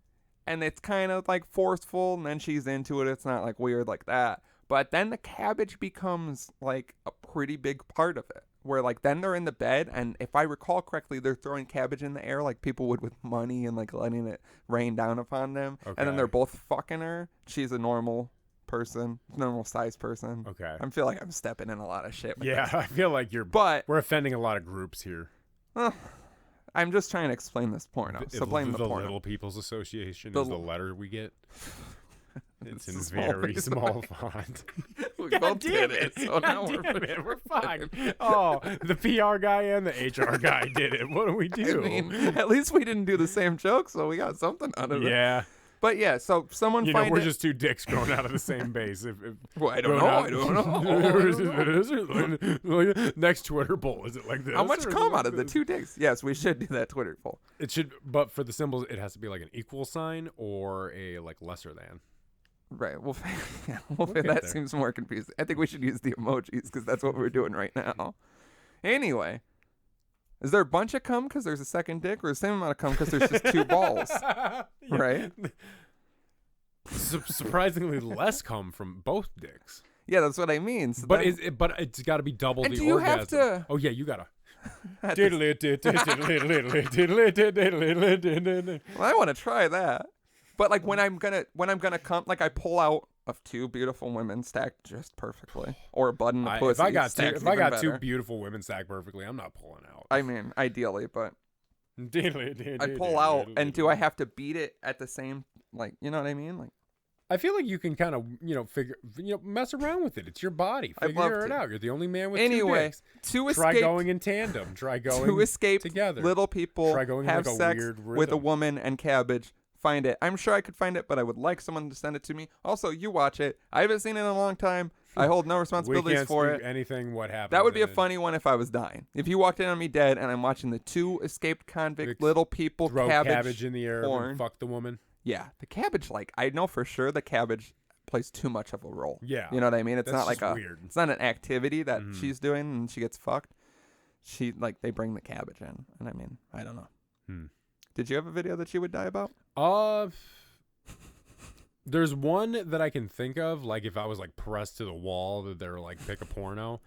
and it's kind of like forceful, and then she's into it. It's not like weird like that. But then the cabbage becomes like a pretty big part of it. Where like then they're in the bed, and if I recall correctly, they're throwing cabbage in the air like people would with money and like letting it rain down upon them. Okay. And then they're both fucking her. She's a normal person, normal size person. Okay. I feel like I'm stepping in a lot of shit. Yeah, I feel like we're offending a lot of groups here. I'm just trying to explain this porno. So blame the porno. The Little People's Association is the letter we get. It's in very small font. We both did it. So now we're fine. Oh, the PR guy and the HR guy did it. What do we do? I mean, at least we didn't do the same joke, so we got something out of it. Yeah. But yeah, so someone we're just two dicks growing out of the same base. Well, I don't know. Next Twitter poll, is it like this? How much come out of the two dicks? Yes, we should do that Twitter poll. It should, but for the symbols, it has to be like an equal sign or a like lesser than. Right. That seems more confusing. I think we should use the emojis because that's what we're doing right now. Anyway, is there a bunch of cum because there's a second dick, or the same amount of cum because there's just two balls? Right. Surprisingly less cum from both dicks. Yeah, that's what I mean. So but it's got to be double and the do you orgasm. Have to... Oh yeah, you gotta. Well, I want to try that. But like when I'm gonna come, like I pull out of two beautiful women stacked just perfully, or a bud and a pussy. If I got two beautiful women stacked perfectly, I'm not pulling out. I mean, ideally, but I pull out, and do I have to beat it at the same? Like, you know what I mean? Like, I feel like you can kind of mess around with it. It's your body. Figure it out. You're the only man with two dicks. Try going in tandem. Try going to escape together. Little people try going have like sex with a woman and cabbage. Find it. I'm sure I could find it, but I would like someone to send it to me. Also, you watch it. I haven't seen it in a long time. I hold no responsibilities for it. Anything what happened. That would be a funny one if I was dying. If you walked in on me dead and I'm watching the two escaped convict little people throw cabbage in the air and fuck the woman. Yeah, the cabbage. Like I know for sure the cabbage plays too much of a role. Yeah, you know what I mean. It's not like weird. It's not an activity that she's doing and she gets fucked. They bring the cabbage in, and I mean, I don't know. Did you have a video that you would die about? There's one that I can think of, like if I was like pressed to the wall that they're like pick a porno,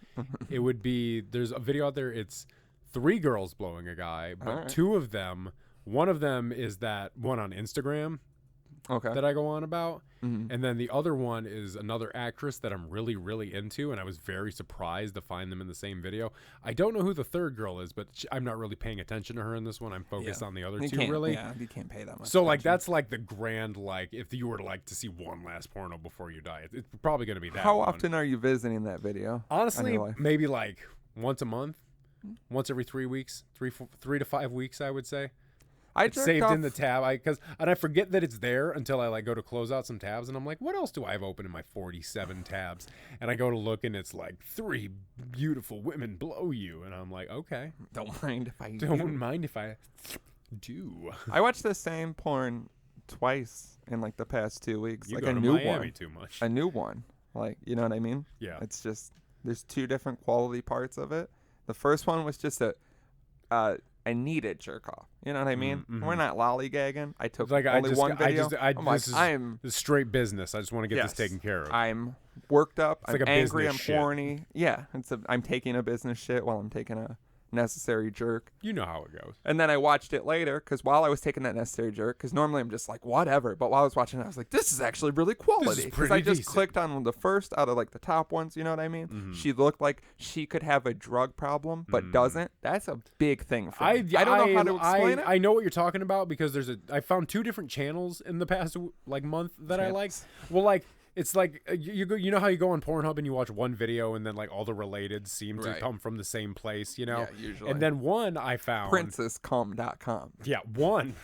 it would be, there's a video out there, it's 3 girls blowing a guy, but 2 of them, one of them is that one on Instagram that I go on about, and then the other one is another actress that I'm really, really into, and I was very surprised to find them in the same video. I don't know who the third girl is, but I'm not really paying attention to her in this one. I'm focused on the other two, really. Yeah, you can't pay that much So, attention. like, that's like the grand, like, if you were like to see one last porno before you die, it's probably going to be that How one. often are you visiting that video? Honestly, maybe like once a month, once every 3 weeks, 3 to 5 weeks, I would say. It's saved in the tab, and I forget that it's there until I like go to close out some tabs, and I'm like, what else do I have open in my 47 tabs? And I go to look, and it's like 3 beautiful women blow you, and I'm like, okay, don't mind if I do. I watched the same porn twice in like the past 2 weeks. You like go a to new Miami one, too much. A new one, like you know what I mean? Yeah. It's just there's 2 different quality parts of it. The first one was just I needed jerk off. You know what I mean? We're not lollygagging. I took only one video. This is straight business. I just want to get this taken care of. I'm worked up. I'm like angry. I'm horny. Yeah. I'm taking a business shit while I'm taking a necessary jerk. You know how it goes. And then I watched it later because while I was taking that necessary jerk, because normally I'm just like, whatever. But while I was watching it, I was like, this is actually really quality. Because I just clicked on the first out of like the top ones. You know what I mean? Mm-hmm. She looked like she could have a drug problem, but doesn't. That's a big thing for me. I don't know how to explain it. I know what you're talking about because I found 2 different channels in the past like month that I like. Well, like. It's like you know how you go on Pornhub and you watch one video and then like all the related seem to come from the same place, you know? Yeah, usually. And then one I found princesscom.com. Yeah, one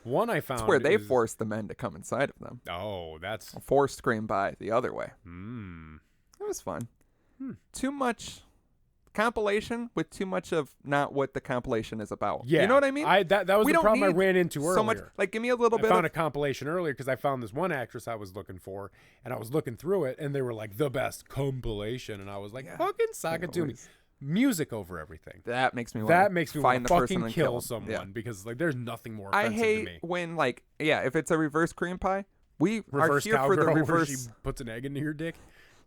I found. It's where they force the men to come inside of them. Oh, that's a forced scream by the other way. It was fun. Too much compilation with too much of not what the compilation is about. Yeah, you know what I mean? That was the problem I ran into earlier. So much, like, give me a little bit. I found a compilation earlier because I found this one actress I was looking for, and I was looking through it, and they were like the best compilation, and I was like, fucking sock it to me. Music over everything. That makes me. Want to find the fucking person kill someone because like there's nothing more offensive I hate to me. When like if it's a reverse cream pie, we reverse are here for the reverse. Where she puts an egg into your dick.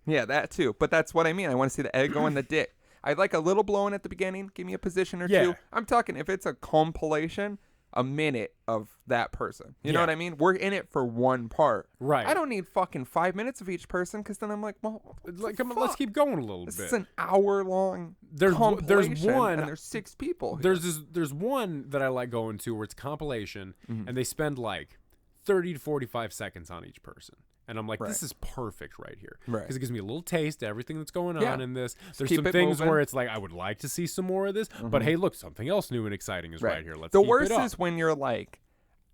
Yeah, that too. But that's what I mean. I want to see the egg go in the dick. I'd like a little blowing at the beginning. Give me a position or two. I'm talking if it's a compilation, a minute of that person. You know what I mean? We're in it for one part. Right. I don't need fucking 5 minutes of each person because then I'm like, well, come on, let's keep going a little bit. This is an hour-long compilation. There's one. And there's 6 people here. There's one that I like going to where it's compilation, and they spend like 30 to 45 seconds on each person. And I'm like, this is perfect right here. Because it gives me a little taste of everything that's going on in this. There's some things where it's like, I would like to see some more of this. But hey, look, something else new and exciting is right here. Let's keep it up. The worst is when you're like,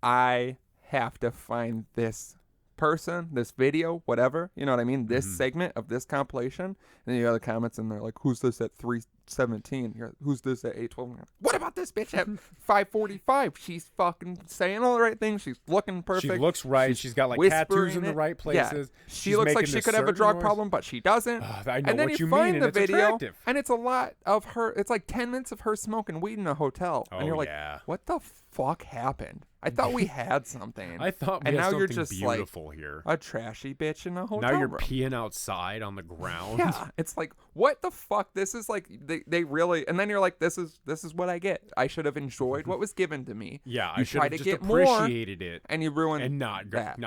I have to find this person, this video, whatever. You know what I mean? This segment of this compilation. And then you have the comments and they're like, who's this at 3:17? You're like, who's this at 8:12? What about this bitch at 5:45? She's fucking saying all the right things. She's looking perfect. She looks right. She's got like tattoos in the right places. Yeah. She looks like she could have a drug problem, but she doesn't. I know and then what you find mean, the and video, attractive. And it's a lot of her. It's like 10 minutes of her smoking weed in a hotel. And you're like, what the fuck happened? I thought we had something. I thought we and had now something you're just beautiful like here. A trashy bitch in a hotel Now you're room. peeing outside on the ground. Yeah, it's like, what the fuck? This is like they really, and then you're like, this is what I get. I should have enjoyed what was given to me. Yeah, you I should have just appreciated it, and you ruined and not kept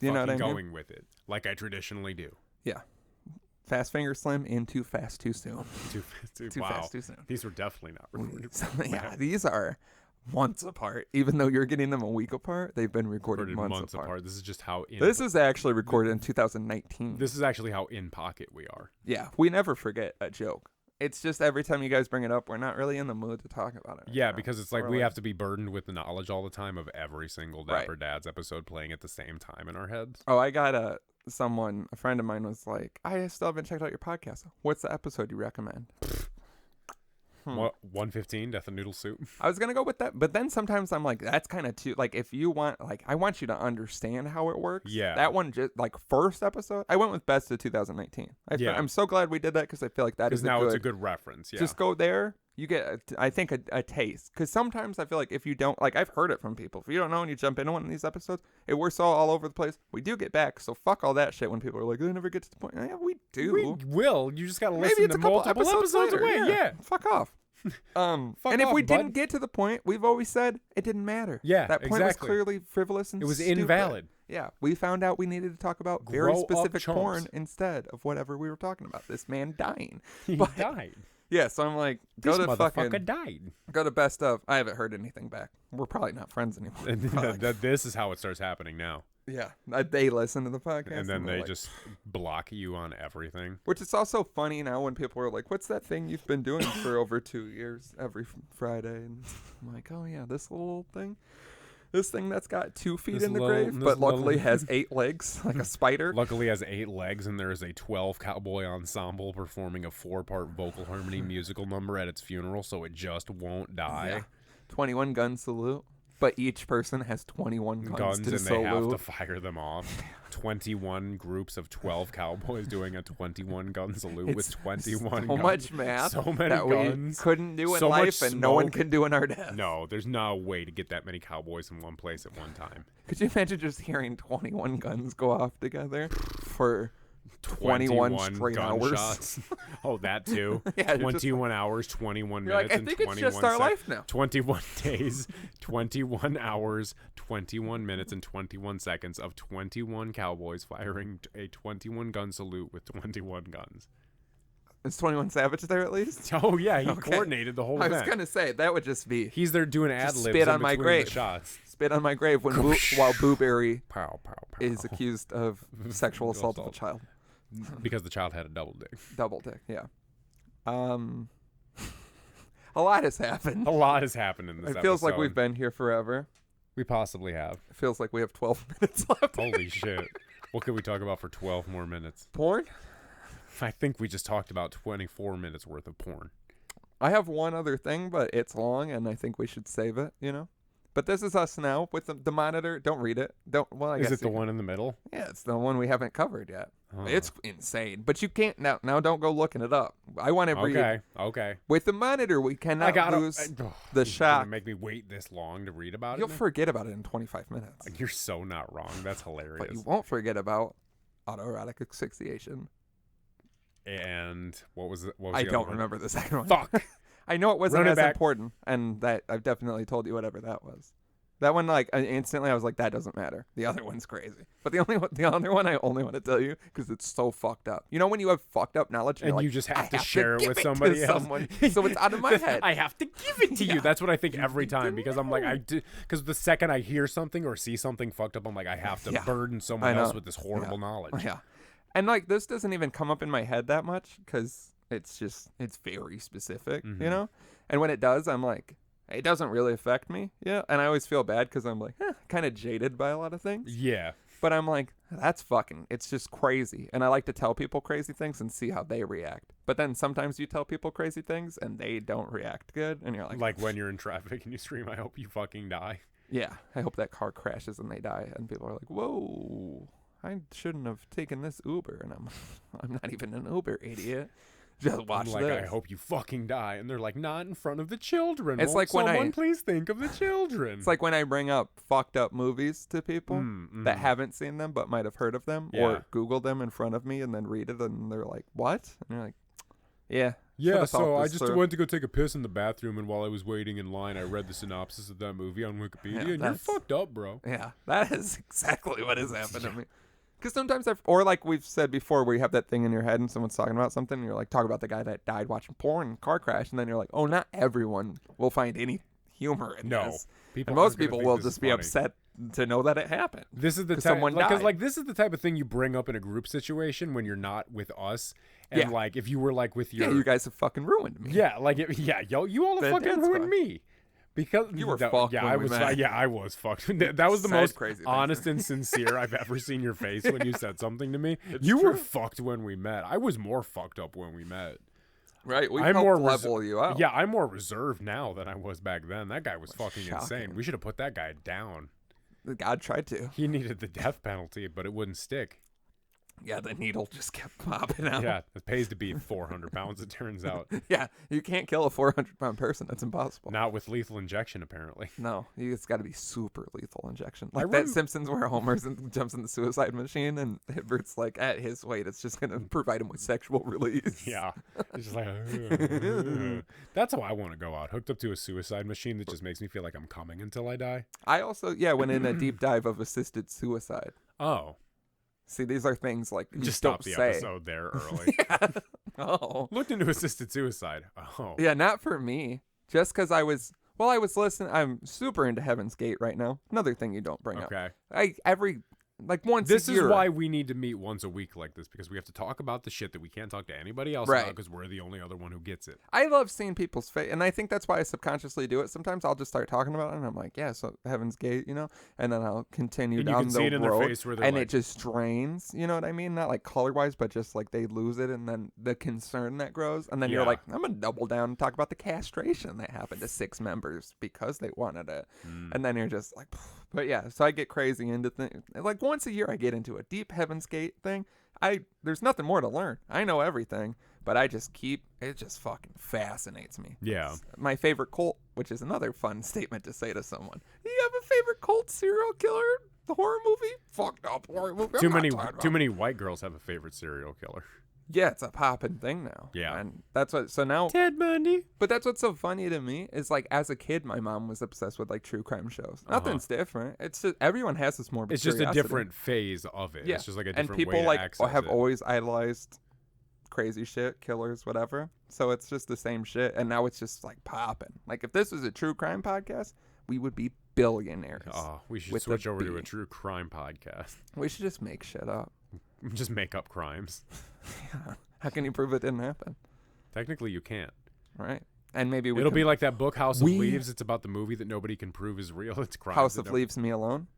fucking going with it like I traditionally do. Yeah. Fast Finger Slim in Too Fast Too Soon. Too fast too soon. These were definitely not recorded. Yeah, these are months apart. Even though you're getting them a week apart, they've been recorded months apart. This is just how. This is actually recorded in 2019. This is actually how in pocket we are. Yeah, we never forget a joke. It's just every time you guys bring it up, we're not really in the mood to talk about it. Yeah, because it's like we have to be burdened with the knowledge all the time of every single Dapper Dads episode playing at the same time in our heads. Oh, I got a friend of mine was like, I still haven't checked out your podcast. What's the episode you recommend? What, 115 Death and Noodle Soup? I was gonna go with that, but then sometimes I'm like, that's kind of too, like, if you want, like, I want you to understand how it works. Yeah, that one just like first episode I went with best of 2019. I'm so glad we did that because I feel like that is now it's a good reference. Yeah, just go there, you get I think a taste, because sometimes I feel like if you don't, like, I've heard it from people, if you don't know and you jump into one of these episodes, we're so all over the place. We do get back, so fuck all that shit when people are like, they never get to the point. Yeah, we do. We will. You just gotta listen to multiple episodes away. Yeah, fuck off. And if we didn't get to the point, we've always said it didn't matter. Yeah, that point was clearly frivolous and it was stupid. invalid. Yeah, we found out we needed to talk about very specific porn instead of whatever we were talking about. This man dying. He died. Yeah, so I'm like, this motherfucker died. Go to best of. I haven't heard anything back. We're probably not friends anymore. This is how it starts happening now. Yeah, they listen to the podcast. And then they just block you on everything. Which is also funny now when people are like, what's that thing you've been doing for over 2 years every Friday? And I'm like, oh yeah, this little thing. This thing that's got 2 feet in the grave, but luckily has 8 legs, like a spider. Luckily has 8 legs, and there is a 12 cowboy ensemble performing a 4-part vocal harmony musical number at its funeral, so it just won't die. Yeah. 21 gun salute. But each person has 21 guns to and salute. They have to fire them off. 21 groups of 12 cowboys doing a 21 gun salute with 21 guns. So much math so many that guns. We couldn't do in life and no one can do in our death. No, there's no way to get that many cowboys in one place at one time. Could you imagine just hearing 21 guns go off together for 21 straight gunshots. Oh, that too. Yeah, 21 hours, 21 you're minutes, like, I and think 21 it's just our life now. 21 days, 21 hours, 21 minutes, and 21 seconds of 21 cowboys firing a 21 gun salute with 21 guns. Is 21 Savage there at least? Oh yeah, he Okay. coordinated the whole I event. was gonna say that would just be He's there doing ad just libs spit on my grave. shots. Spit on my grave while Booberry Pow, pow, pow. is accused of sexual assault of a child. Because the child had a double dick. Double dick, yeah. A lot has happened. A lot has happened in this It feels like episode. we've been here forever. We possibly have. It feels like we have 12 minutes left. Holy shit. What could we talk about for 12 more minutes? Porn? I think we just talked about 24 minutes worth of porn. I have one other thing, but it's long, and I think we should save it, you know? But this is us now with the monitor. Don't read it. I Is guess it the one in the middle? Yeah, it's the one we haven't covered yet. Oh. It's insane. But you can't now don't go looking it up. I want to read. Okay. With the monitor, we cannot lose the You're shock. gonna make me wait this long to read about You'll it? forget about it in 25 minutes. You're so not wrong. That's hilarious. But you won't forget about autoerotic asphyxiation. And what was it? I don't remember the second one. Fuck. I know it wasn't Run it as back. important, and that I've definitely told you whatever that was. That one, like instantly, I was like, that doesn't matter. The other one's crazy. But the other one, I only want to tell you because it's so fucked up. You know when you have fucked up knowledge, and, And you're you like, just have I to share it give with to somebody else. someone, so it's out of my head. I have to give it to you. Yeah. That's what I think every need to time because I'm like, because the second I hear something or see something fucked up, I'm like, I have to Yeah. burden I someone know. else with this horrible knowledge. Yeah, and like this doesn't even come up in my head that much because it's very specific, Mhm. you know. And when it does, I'm like, it doesn't really affect me. Yeah, and I always feel bad because I'm like, kind of jaded by a lot of things. Yeah. But I'm like, it's just crazy. And I like to tell people crazy things and see how they react. But then sometimes you tell people crazy things and they don't react good. And you're like, Like when you're in traffic and you scream, I hope you fucking die. yeah, I hope that car crashes and they die. And people are like, whoa, I shouldn't have taken this Uber. And I'm not even an Uber idiot. Just watch I'm like, this. I hope you fucking die. And they're like, not in front of the children. It's Won't like when someone please think of the children. It's like when I bring up fucked up movies to people that haven't seen them but might have heard of them Yeah. or Google them in front of me and then read it and they're like, what? And you're like, yeah. Yeah, should've so thought I this just through." went to go take a piss in the bathroom, and while I was waiting in line, I read the synopsis of that movie on Wikipedia, Yeah, and you're that's- fucked up, bro. Yeah, that is exactly what has happened to me. Because sometimes or like we've said before, where you have that thing in your head and someone's talking about something, and you're like, talk about the guy that died watching porn, car crash, and then you're like, oh, not everyone will find any humor in No. this. People And most aren't gonna people think will this is just be funny. upset to know that it happened. This is the 'Cause type, someone like, 'cause, died. like this is the type of thing you bring up in a group situation when you're not with us, and Yeah. like if you were like with your, Yeah, you guys have fucking ruined me. yeah, like yo, you all have The fucking dance ruined squad. me. Because You were that- fucked Yeah, when I we was. met. Yeah, I was fucked. That was the Said most crazy things. honest and sincere I've ever seen your face when you said something to me. It's You were true. fucked when we met. I was more fucked up when we met. Right, we I'm helped more level you out. Yeah, I'm more reserved now than I was back then. That guy was fucking insane. Shocking. We should have put that guy down. God tried to. He needed the death penalty, but it wouldn't stick. Yeah, the needle just kept popping out. Yeah, it pays to be 400 pounds, it turns out. Yeah, you can't kill a 400-pound person. That's impossible. Not with lethal injection, apparently. No, it's got to be super lethal injection. Like I that rem- Simpsons where Homer jumps in the suicide machine and Bert's like, at his weight, it's just going to provide him with sexual release. Yeah. It's just like, that's how I want to go out. Hooked up to a suicide machine that just makes me feel like I'm coming until I die. I also, went in a deep dive of assisted suicide. Oh. See, these are things like you Just don't stop the say. episode there early. Yeah. Oh. Looked into assisted suicide. Oh. Yeah, not for me. Just because I was listening. I'm super into Heaven's Gate right now. Another thing you don't bring up. Okay. Once This a year. is why we need to meet once a week like this, because we have to talk about the shit that we can't talk to anybody else Right. about because we're the only other one who gets it. I love seeing people's face, and I think that's why I subconsciously do it. Sometimes I'll just start talking about it, and I'm like, yeah, so Heaven's Gate, and then I'll continue And you down can the see it in their road, face where they're and like- it just drains, you know what I mean? Not like color-wise, but just like they lose it, and then the concern that grows, and then you're Yeah. like, I'm going to double down and talk about the castration that happened to 6 members because they wanted it, and then you're just like, but yeah, so I get crazy into things. Like once a year I get into a deep Heaven's Gate thing. There's nothing more to learn. I know everything, but it just fucking fascinates me. Yeah. My favorite cult, which is another fun statement to say to someone. You have a favorite cult serial killer? The horror movie? Fucked up horror movie. Too many white girls have a favorite serial killer. Yeah, it's a poppin' thing now. Yeah. And that's what, so now. Ted Bundy. But that's what's so funny to me is like as a kid, my mom was obsessed with like true crime shows. Nothing's different. It's just, everyone has this morbid It's just curiosity. a different phase of it. Yeah. It's just like a different and people way to like access have it. always idolized crazy shit, killers, whatever. So it's just the same shit. And now it's just like popping. Like if this was a true crime podcast, we would be billionaires. Oh, we should switch over to a true crime podcast. We should just make shit up. Just make up crimes. Yeah. How can you prove it didn't happen? Technically, you can't. Right. And maybe It'll be like that book, House of Leaves. It's about the movie that nobody can prove is real. It's crimes. House of Leaves Me Alone.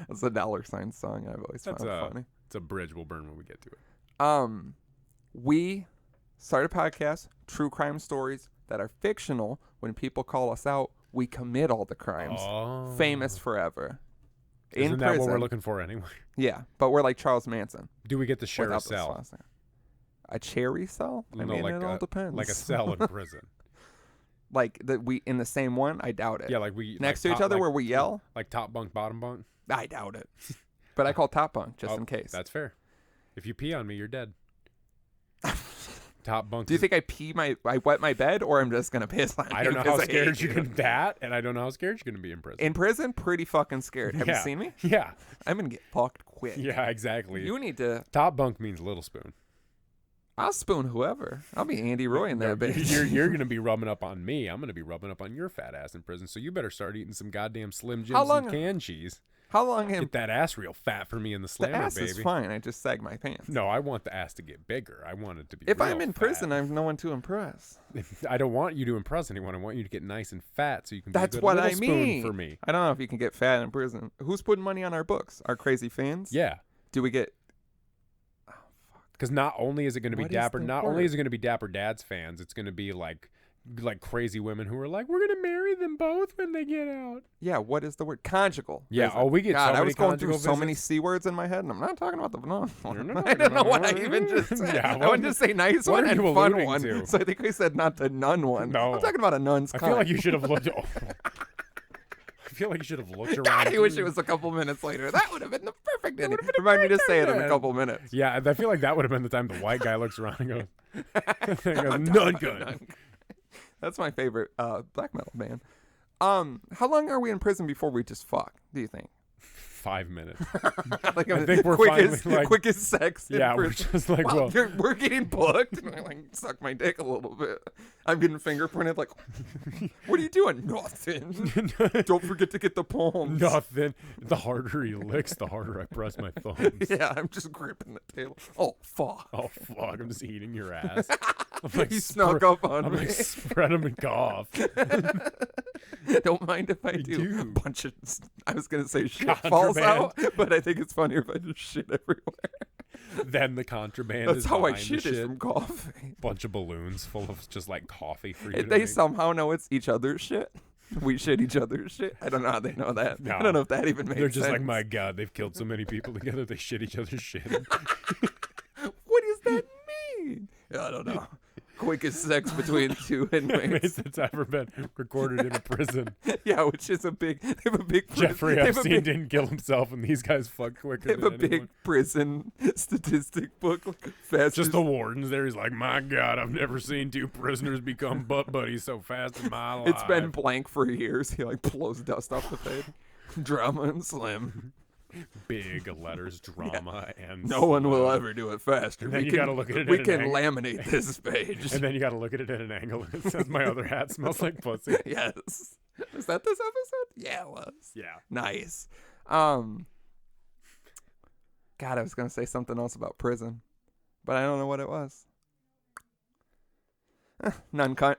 That's a $sign song I've always found funny. It's a bridge we'll burn when we get to it. We start a podcast, true crime stories that are fictional. When people call us out, we commit all the crimes. Oh. Famous forever. Isn't that what we're looking for anyway? Yeah, but we're like Charles Manson. Do we get to share a cell? A cherry cell? I mean, it all depends. Like a cell in prison. Like we in the same one? I doubt it. Yeah, like we next to each other where we yell? Like top bunk, bottom bunk? I doubt it. But I call top bunk just in case. That's fair. If you pee on me, you're dead. Top bunk. Do you think I wet my bed, or I'm just gonna piss on you? I don't know how scared you're gonna that, and I don't know how scared you're gonna be in prison. In prison, pretty fucking scared. Have you seen me? Yeah. I'm gonna get fucked quick. Yeah, exactly. You need to. Top bunk means little spoon. I'll spoon whoever. I'll be Andy Roy in that bitch. You're gonna be rubbing up on me. I'm gonna be rubbing up on your fat ass in prison. So you better start eating some goddamn Slim Jims and canned cheese. How long? Get that ass real fat for me in the slammer, the ass baby. is fine. I just sag my pants. No, I want the ass to get bigger. I want it to be. If real I'm in fat. prison, I have no one to impress. I don't want you to impress anyone. I want you to get nice and fat so you can. That's be a good what little I spoon mean. for me. I don't know if you can get fat in prison. Who's putting money on our books? Our crazy fans? Yeah. Do we get? Because not only is it going to be Dapper, only is it going to be Dapper Dad's fans, it's going to be like crazy women who are like, we're going to marry them both when they get out. Yeah, what is the word? Conjugal. Yeah, we get God, so many I was going through conjugal so many visits. C words in my head, and I'm not talking about the non one. I don't know what I even just said. Yeah, I wanted to say nice one and fun one. To? So I think I said not the nun one. No. I'm talking about a nun's I feel like you should have looked. I feel like you should have looked around. God, I wish it was a couple minutes later. That would have been the perfect ending. Remind me to say it in a couple minutes. Yeah, I feel like that would have been the time the white guy looks around and goes, nun gun. That's my favorite black metal band. How long are we in prison before we just fuck, do you think? 5 minutes. Like I think we're quickest sex in yeah, prison. we're just like, well, we're getting booked. And I like suck my dick a little bit. I'm getting fingerprinted. Like, what are you doing? Nothing. Don't forget to get the palms. Nothing. The harder he licks, the harder I press my thumbs. Yeah, I'm just gripping the table. Oh fuck. Oh fuck! I'm just eating your ass. I'm like, he snuck up on me. Like, spread him and cough. Don't mind if I do. A bunch of, I was gonna say shit Contraband. falls out, but I think it's funnier if I just shit everywhere. Then the contraband. That's is how I behind the shit is shit. from coffee. Bunch of balloons full of just like coffee for you. They somehow know it's each other's shit. We shit each other's shit. I don't know how they know that. No. I don't know if that even makes sense. They're just like, my God, they've killed so many people together. They shit each other's shit. What does that mean? I don't know. Quickest sex between two inmates that's ever been recorded in a prison. Yeah, which is they have a big Jeffrey Epstein didn't kill himself, and these guys fucked quicker. They have a big prison statistic book. Just the warden's there. He's like, my God, I've never seen two prisoners become butt buddies so fast in my life. It's been blank for years. He like blows dust off the page. Drama and Slim. Big letters, drama, and no one will ever do it faster. Then you gotta look at it. We can laminate this page, and then you gotta look at it at an angle. It says, "My other hat smells like pussy." Yes, is that this episode? Yeah, it was. Yeah, nice. God, I was gonna say something else about prison, but I don't know what it was. None cunt.